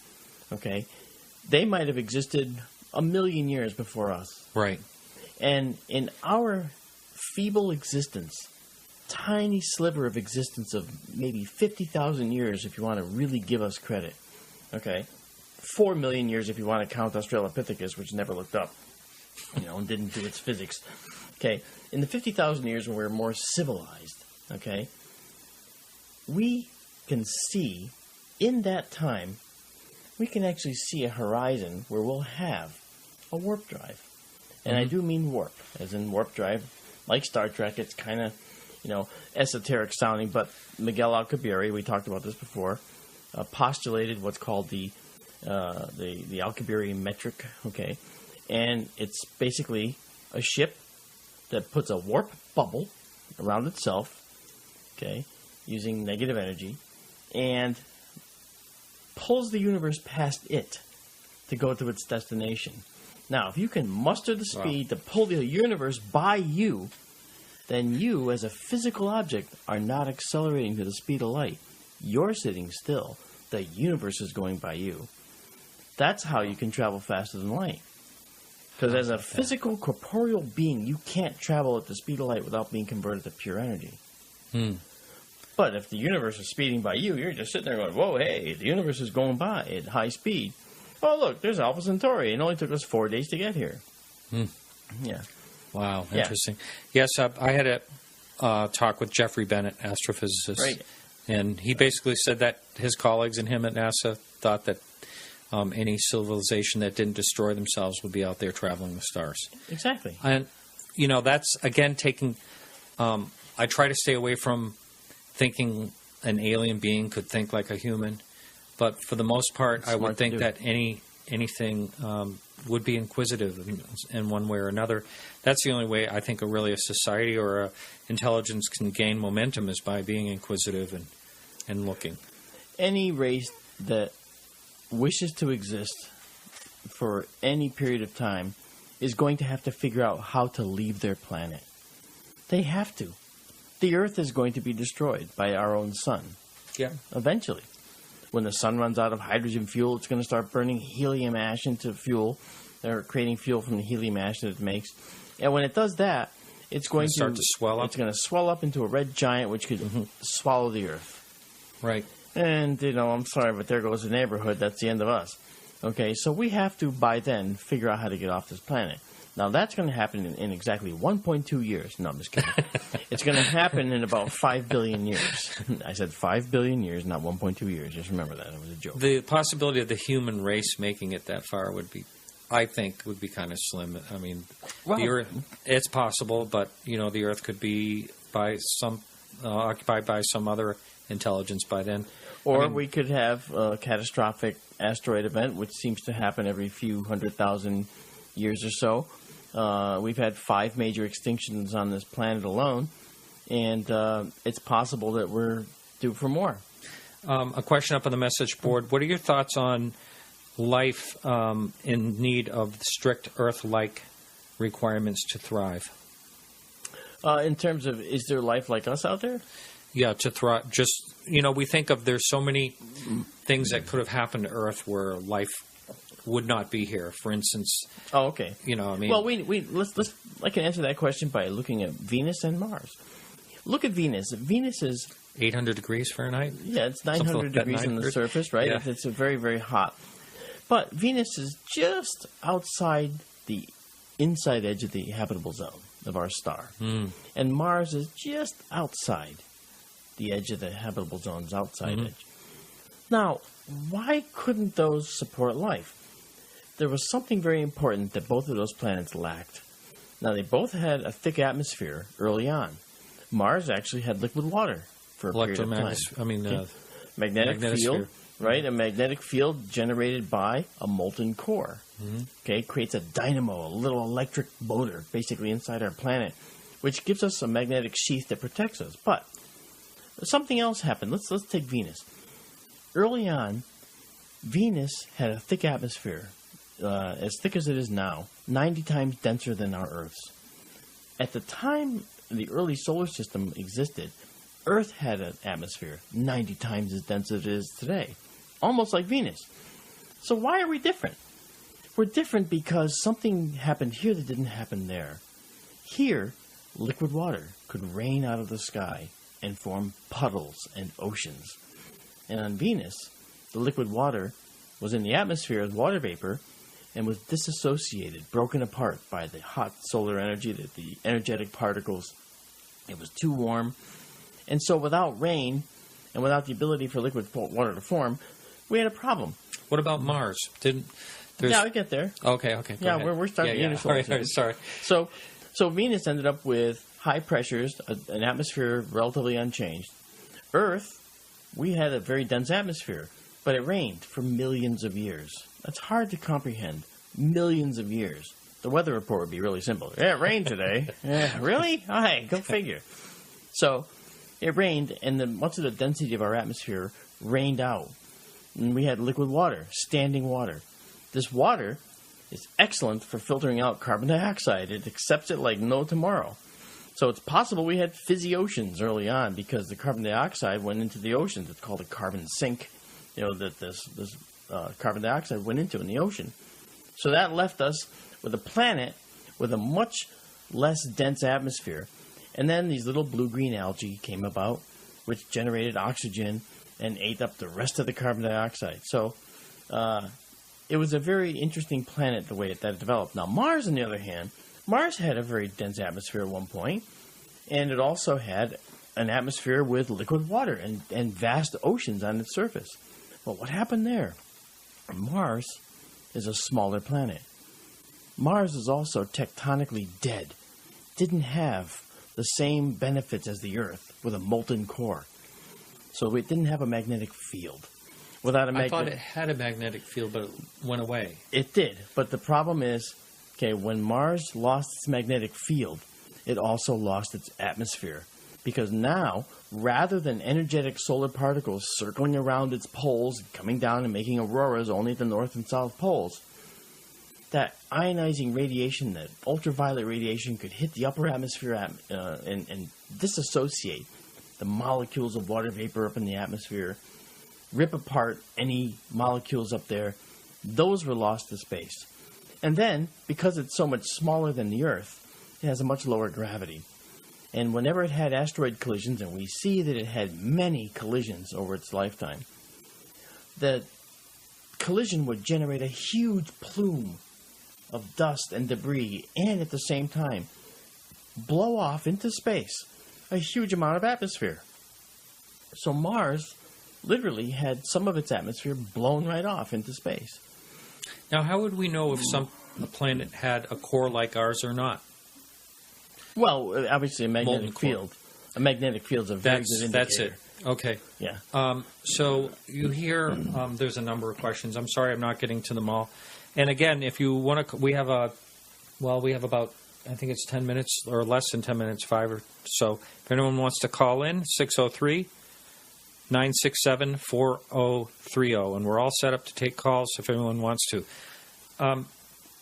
they might have existed 1 million years before us. Right. And in our feeble existence, tiny sliver of existence of maybe 50,000 years, if you want to really give us credit, 4 million years if you want to count Australopithecus, which never looked up, and didn't do its physics. In the 50,000 years when we're more civilized, we can see, in that time, we can actually see a horizon where we'll have a warp drive. And I do mean warp, as in warp drive, like Star Trek. It's kind of, esoteric sounding, but Miguel Alcubierre, we talked about this before, postulated what's called the Alcubierre metric, and it's basically a ship that puts a warp bubble around itself, using negative energy, and pulls the universe past it to go to its destination. Now, if you can muster the speed to pull the universe by you, then you, as a physical object, are not accelerating to the speed of light. You're sitting still. The universe is going by you. That's how you can travel faster than light. Because as a physical, corporeal being, you can't travel at the speed of light without being converted to pure energy. But if the universe is speeding by you, you're just sitting there going, whoa, hey, the universe is going by at high speed. Oh, look, there's Alpha Centauri. It only took us 4 days to get here. Yeah. Wow, interesting. Yes, I had a talk with Jeffrey Bennett, astrophysicist. Right. And he basically said that his colleagues and him at NASA thought that any civilization that didn't destroy themselves would be out there traveling the stars. Exactly. And, that's, again, taking... I try to stay away from thinking an alien being could think like a human. But for the most part, I would think that anything would be inquisitive in one way or another. That's the only way I think a society or a intelligence can gain momentum is by being inquisitive and looking. Any race that wishes to exist for any period of time is going to have to figure out how to leave their planet. They have to. The Earth is going to be destroyed by our own sun. Yeah. Eventually. When the sun runs out of hydrogen fuel, it's going to start burning helium ash into fuel, or creating fuel from the helium ash that it makes. And when it does that, it's going to start to swell up. It's going to swell up into a red giant, which could swallow the Earth. Right. And, I'm sorry, but there goes the neighborhood. That's the end of us. So we have to, by then, figure out how to get off this planet. Now, that's going to happen in exactly 1.2 years. No, I'm just kidding. It's going to happen in about 5 billion years. I said 5 billion years, not 1.2 years. Just remember that. It was a joke. The possibility of the human race making it that far would be, I think, would be kind of slim. I mean, the Earth, it's possible, but, the Earth could be occupied by some other intelligence by then. Or we could have a catastrophic asteroid event, which seems to happen every few 100,000 years or so. We've had 5 major extinctions on this planet alone, and it's possible that we're due for more. A question up on the message board. What are your thoughts on life in need of strict Earth-like requirements to thrive? In terms of, is there life like us out there? Yeah, to thrive. Just, we think of there's so many things that could have happened to Earth where life would not be here. For instance. Oh, okay. Well, let's I can answer that question by looking at Venus and Mars. Look at Venus. Venus is 800 degrees Fahrenheit. Yeah, it's 900 degrees on the surface, right? Yeah. It's very, very hot. But Venus is just outside the inside edge of the habitable zone of our star. And Mars is just outside the edge of the habitable zone's outside edge. Now, why couldn't those support life? There was something very important that both of those planets lacked. Now, they both had a thick atmosphere early on. Mars actually had liquid water for a period of time. Magnetic field, right? A magnetic field generated by a molten core. Okay, creates a dynamo, a little electric motor, basically inside our planet, which gives us a magnetic sheath that protects us. But something else happened. Let's take Venus. Early on, Venus had a thick atmosphere, as thick as it is now, 90 times denser than our Earth's. At the time the early solar system existed, Earth had an atmosphere 90 times as dense as it is today, almost like Venus. So why are we different? We're different because something happened here that didn't happen there. Here, liquid water could rain out of the sky and form puddles and oceans. And on Venus, the liquid water was in the atmosphere as water vapor and was disassociated, broken apart by the hot solar energy, the energetic particles. It was too warm. And so without rain and without the ability for liquid water to form, we had a problem. What about Mars? Yeah, we get there. Okay. Yeah, we're starting the solar system. Sorry. So Venus ended up with high pressures, an atmosphere relatively unchanged. Earth, we had a very dense atmosphere, but it rained for millions of years. That's hard to comprehend. Millions of years. The weather report would be really simple. Yeah, it rained today. Yeah, really? All right, go figure. So it rained, and much of the density of our atmosphere rained out. And we had liquid water, standing water. This water is excellent for filtering out carbon dioxide. It accepts it like no tomorrow. So it's possible we had fizzy oceans early on because the carbon dioxide went into the oceans. It's called a carbon sink, that this carbon dioxide went into in the ocean. So that left us with a planet with a much less dense atmosphere. And then these little blue-green algae came about, which generated oxygen and ate up the rest of the carbon dioxide. So it was a very interesting planet the way that it developed. Now, Mars, on the other hand, Mars had a very dense atmosphere at one point, and it also had an atmosphere with liquid water and vast oceans on its surface. Well, what happened there? Mars is a smaller planet. Mars is also tectonically dead. Didn't have the same benefits as the Earth with a molten core. So it didn't have a magnetic field. I thought it had a magnetic field, but it went away. It did, but the problem is, when Mars lost its magnetic field, it also lost its atmosphere. Because now, rather than energetic solar particles circling around its poles, coming down and making auroras only at the north and south poles, that ionizing radiation, that ultraviolet radiation, could hit the upper atmosphere and disassociate the molecules of water vapor up in the atmosphere, rip apart any molecules up there. Those were lost to space. And then, because it's so much smaller than the Earth, it has a much lower gravity. And whenever it had asteroid collisions, and we see that it had many collisions over its lifetime, the collision would generate a huge plume of dust and debris, and at the same time blow off into space a huge amount of atmosphere. So Mars literally had some of its atmosphere blown right off into space. Now, how would we know if a planet had a core like ours or not? Well, obviously a magnetic field. A magnetic field's a very good indicator. That's it. Okay. Yeah. So you hear there's a number of questions. I'm sorry I'm not getting to them all. And again, if you want to, we have about, I think it's 10 minutes or less than 10 minutes, 5 or so. If anyone wants to call in, 603-967-4030. And we're all set up to take calls if anyone wants to.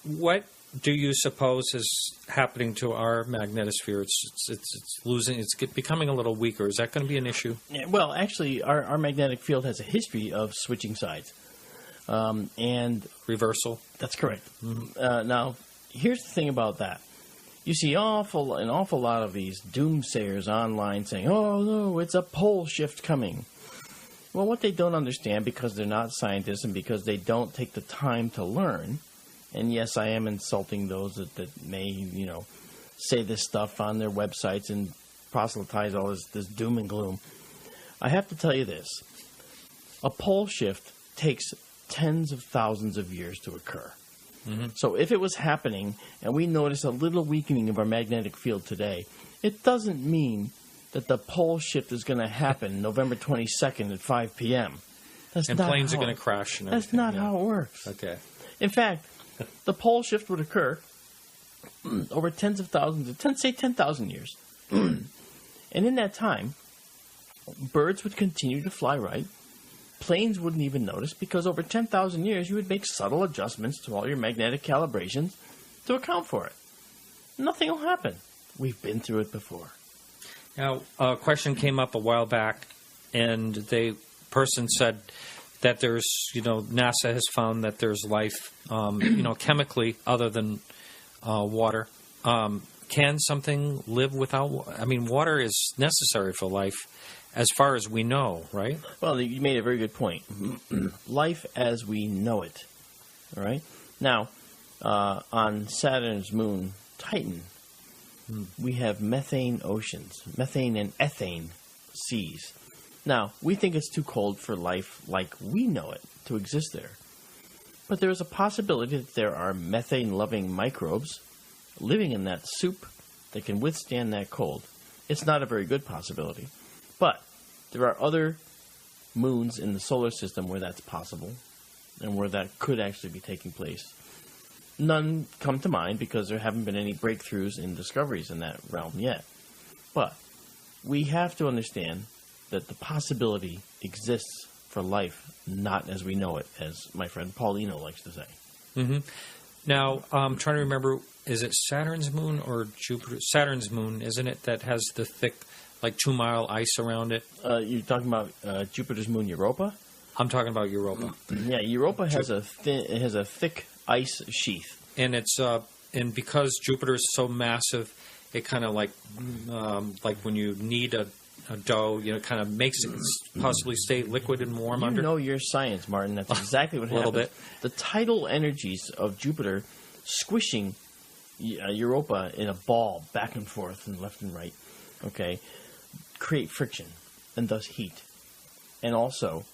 What do you suppose is happening to our magnetosphere? It's losing. It's becoming a little weaker. Is that going to be an issue? Yeah, well, actually, our magnetic field has a history of switching sides and reversal. That's correct. Mm-hmm. Now, here's the thing about that. You see an awful lot of these doomsayers online saying, "Oh no, it's a pole shift coming." Well, what they don't understand, because they're not scientists and because they don't take the time to learn. And yes, I am insulting those that may, say this stuff on their websites and proselytize all this doom and gloom. I have to tell you this. A pole shift takes tens of thousands of years to occur. Mm-hmm. So if it was happening and we notice a little weakening of our magnetic field today, it doesn't mean that the pole shift is going to happen November 22nd at 5 p.m. And planes are going to crash and everything. That's not how it works. Okay. In fact, the pole shift would occur over tens of thousands, say 10,000 years. And in that time, birds would continue to fly right. Planes wouldn't even notice, because over 10,000 years, you would make subtle adjustments to all your magnetic calibrations to account for it. Nothing will happen. We've been through it before. Now, a question came up a while back, and the person said that there's, NASA has found that there's life, chemically other than water. Can something live without water? I mean, water is necessary for life as far as we know, right? Well, you made a very good point. Life as we know it, all right? Now, on Saturn's moon, Titan, we have methane oceans, methane and ethane seas. Now, we think it's too cold for life like we know it to exist there. But there is a possibility that there are methane-loving microbes living in that soup that can withstand that cold. It's not a very good possibility. But there are other moons in the solar system where that's possible and where that could actually be taking place. None come to mind because there haven't been any breakthroughs in discoveries in that realm yet. But we have to understand that the possibility exists for life, not as we know it, as my friend Paulino likes to say. Mm-hmm. Now, I'm trying to remember, is it Saturn's moon or Jupiter? Saturn's moon, isn't it, that has the thick, like 2-mile ice around it? You're talking about Jupiter's moon, Europa? I'm talking about Europa. Yeah, Europa has a thick ice sheath. And it's and because Jupiter is so massive, it kind of like when you knead a dough, kind of makes it possibly stay liquid and warm under. You know your science, Martin. That's exactly what happens. A little bit. The tidal energies of Jupiter squishing Europa in a ball back and forth and left and right, okay, create friction and thus heat. And also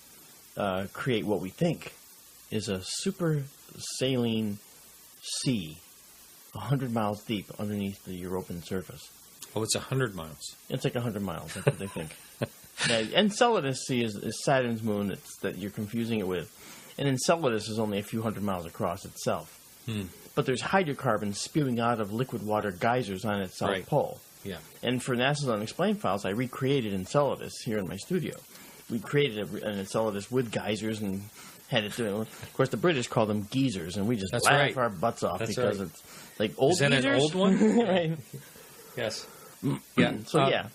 create what we think is a super saline sea 100 miles deep underneath the European surface. Oh, it's 100 miles. It's like 100 miles. That's what they think. Now, Enceladus Sea is Saturn's moon that you're confusing it with. And Enceladus is only a few hundred miles across itself. But there's hydrocarbons spewing out of liquid water geysers on its south pole. Yeah. And for NASA's Unexplained Files, I recreated Enceladus here in my studio. We created an Enceladus with geysers and had it doing. Of course, the British call them geezers, and we just laugh our butts off because it's like old geezers. Is that an old one? Right. Yes. Yeah.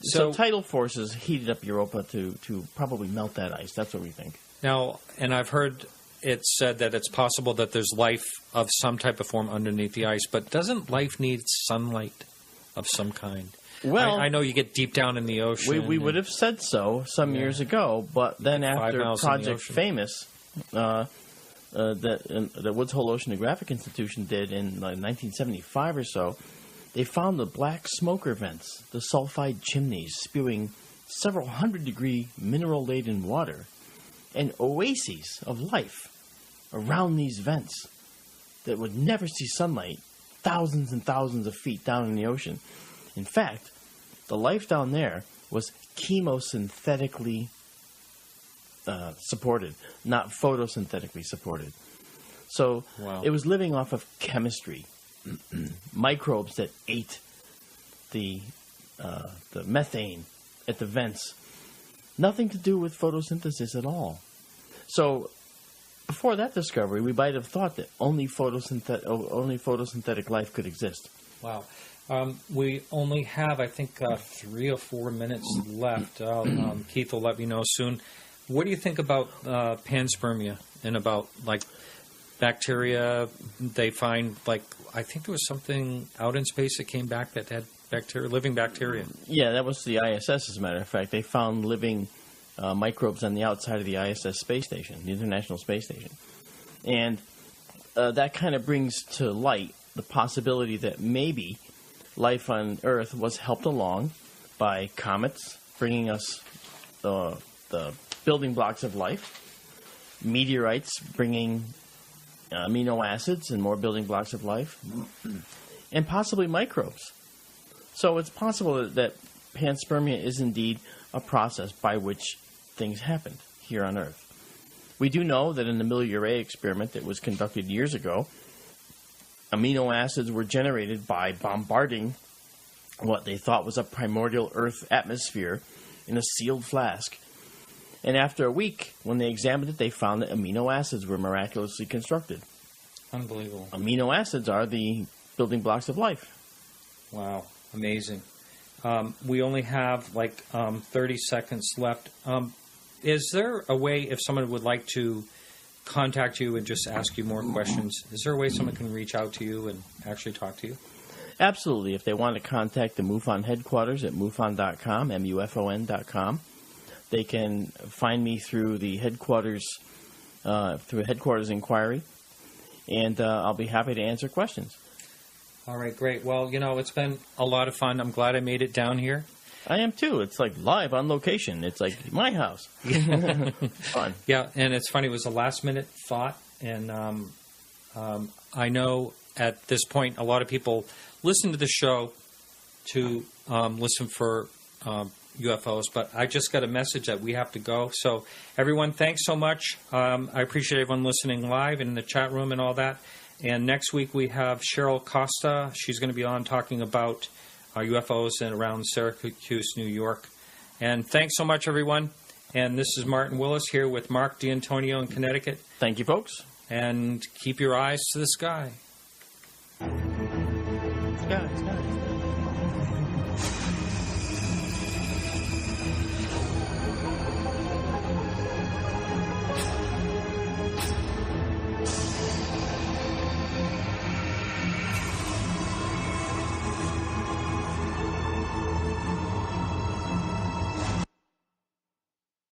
So tidal forces heated up Europa to probably melt that ice. That's what we think. Now, and I've heard it said that it's possible that there's life of some type of form underneath the ice, but doesn't life need sunlight of some kind? Well, I know you get deep down in the ocean. We would have said so some years ago, but then after Project Famous, the Woods Hole Oceanographic Institution did in 1975 or so, they found the black smoker vents, the sulfide chimneys spewing several 100-degree mineral-laden water, and oases of life around these vents that would never see sunlight thousands and thousands of feet down in the ocean. In fact, the life down there was chemosynthetically supported, not photosynthetically supported. So it was living off of chemistry, microbes that ate the methane at the vents. Nothing to do with photosynthesis at all. So before that discovery, we might have thought that only photosynthetic life could exist. Wow. We only have, I think, 3 or 4 minutes left. Keith will let me know soon. What do you think about panspermia and about, like, bacteria? They find, like, I think there was something out in space that came back that had bacteria, living bacteria. Yeah, that was the ISS, as a matter of fact. They found living microbes on the outside of the ISS space station, the International Space Station. And that kind of brings to light the possibility that maybe life on Earth was helped along by comets, bringing us the building blocks of life, meteorites bringing amino acids and more building blocks of life, and possibly microbes. So it's possible that panspermia is indeed a process by which things happened here on Earth. We do know that in the Mille-Urée experiment that was conducted years ago, amino acids were generated by bombarding what they thought was a primordial Earth atmosphere in a sealed flask. And after a week, when they examined it, they found that amino acids were miraculously constructed. Unbelievable. Amino acids are the building blocks of life. Wow, amazing. We only have like 30 seconds left. Is there a way, if someone would like to contact you and just ask you more questions, is there a way someone can reach out to you and actually talk to you? Absolutely. If they want to contact the MUFON headquarters at MUFON.com, MUFON.com, they can find me through the headquarters, through a headquarters inquiry, and I'll be happy to answer questions. All right, great. Well, you know, it's been a lot of fun. I'm glad I made it down here. I am too. It's like live on location. It's like my house. Fun. Yeah, and it's funny. It was a last-minute thought, and I know at this point a lot of people listen to the show to listen for UFOs, but I just got a message that we have to go. So, everyone, thanks so much. I appreciate everyone listening live in the chat room and all that. And next week we have Cheryl Costa. She's going to be on talking about UFOs and around Syracuse, New York. And thanks so much, everyone. And this is Martin Willis here with Mark D'Antonio in Connecticut. Thank you, folks. And keep your eyes to the sky. Sky.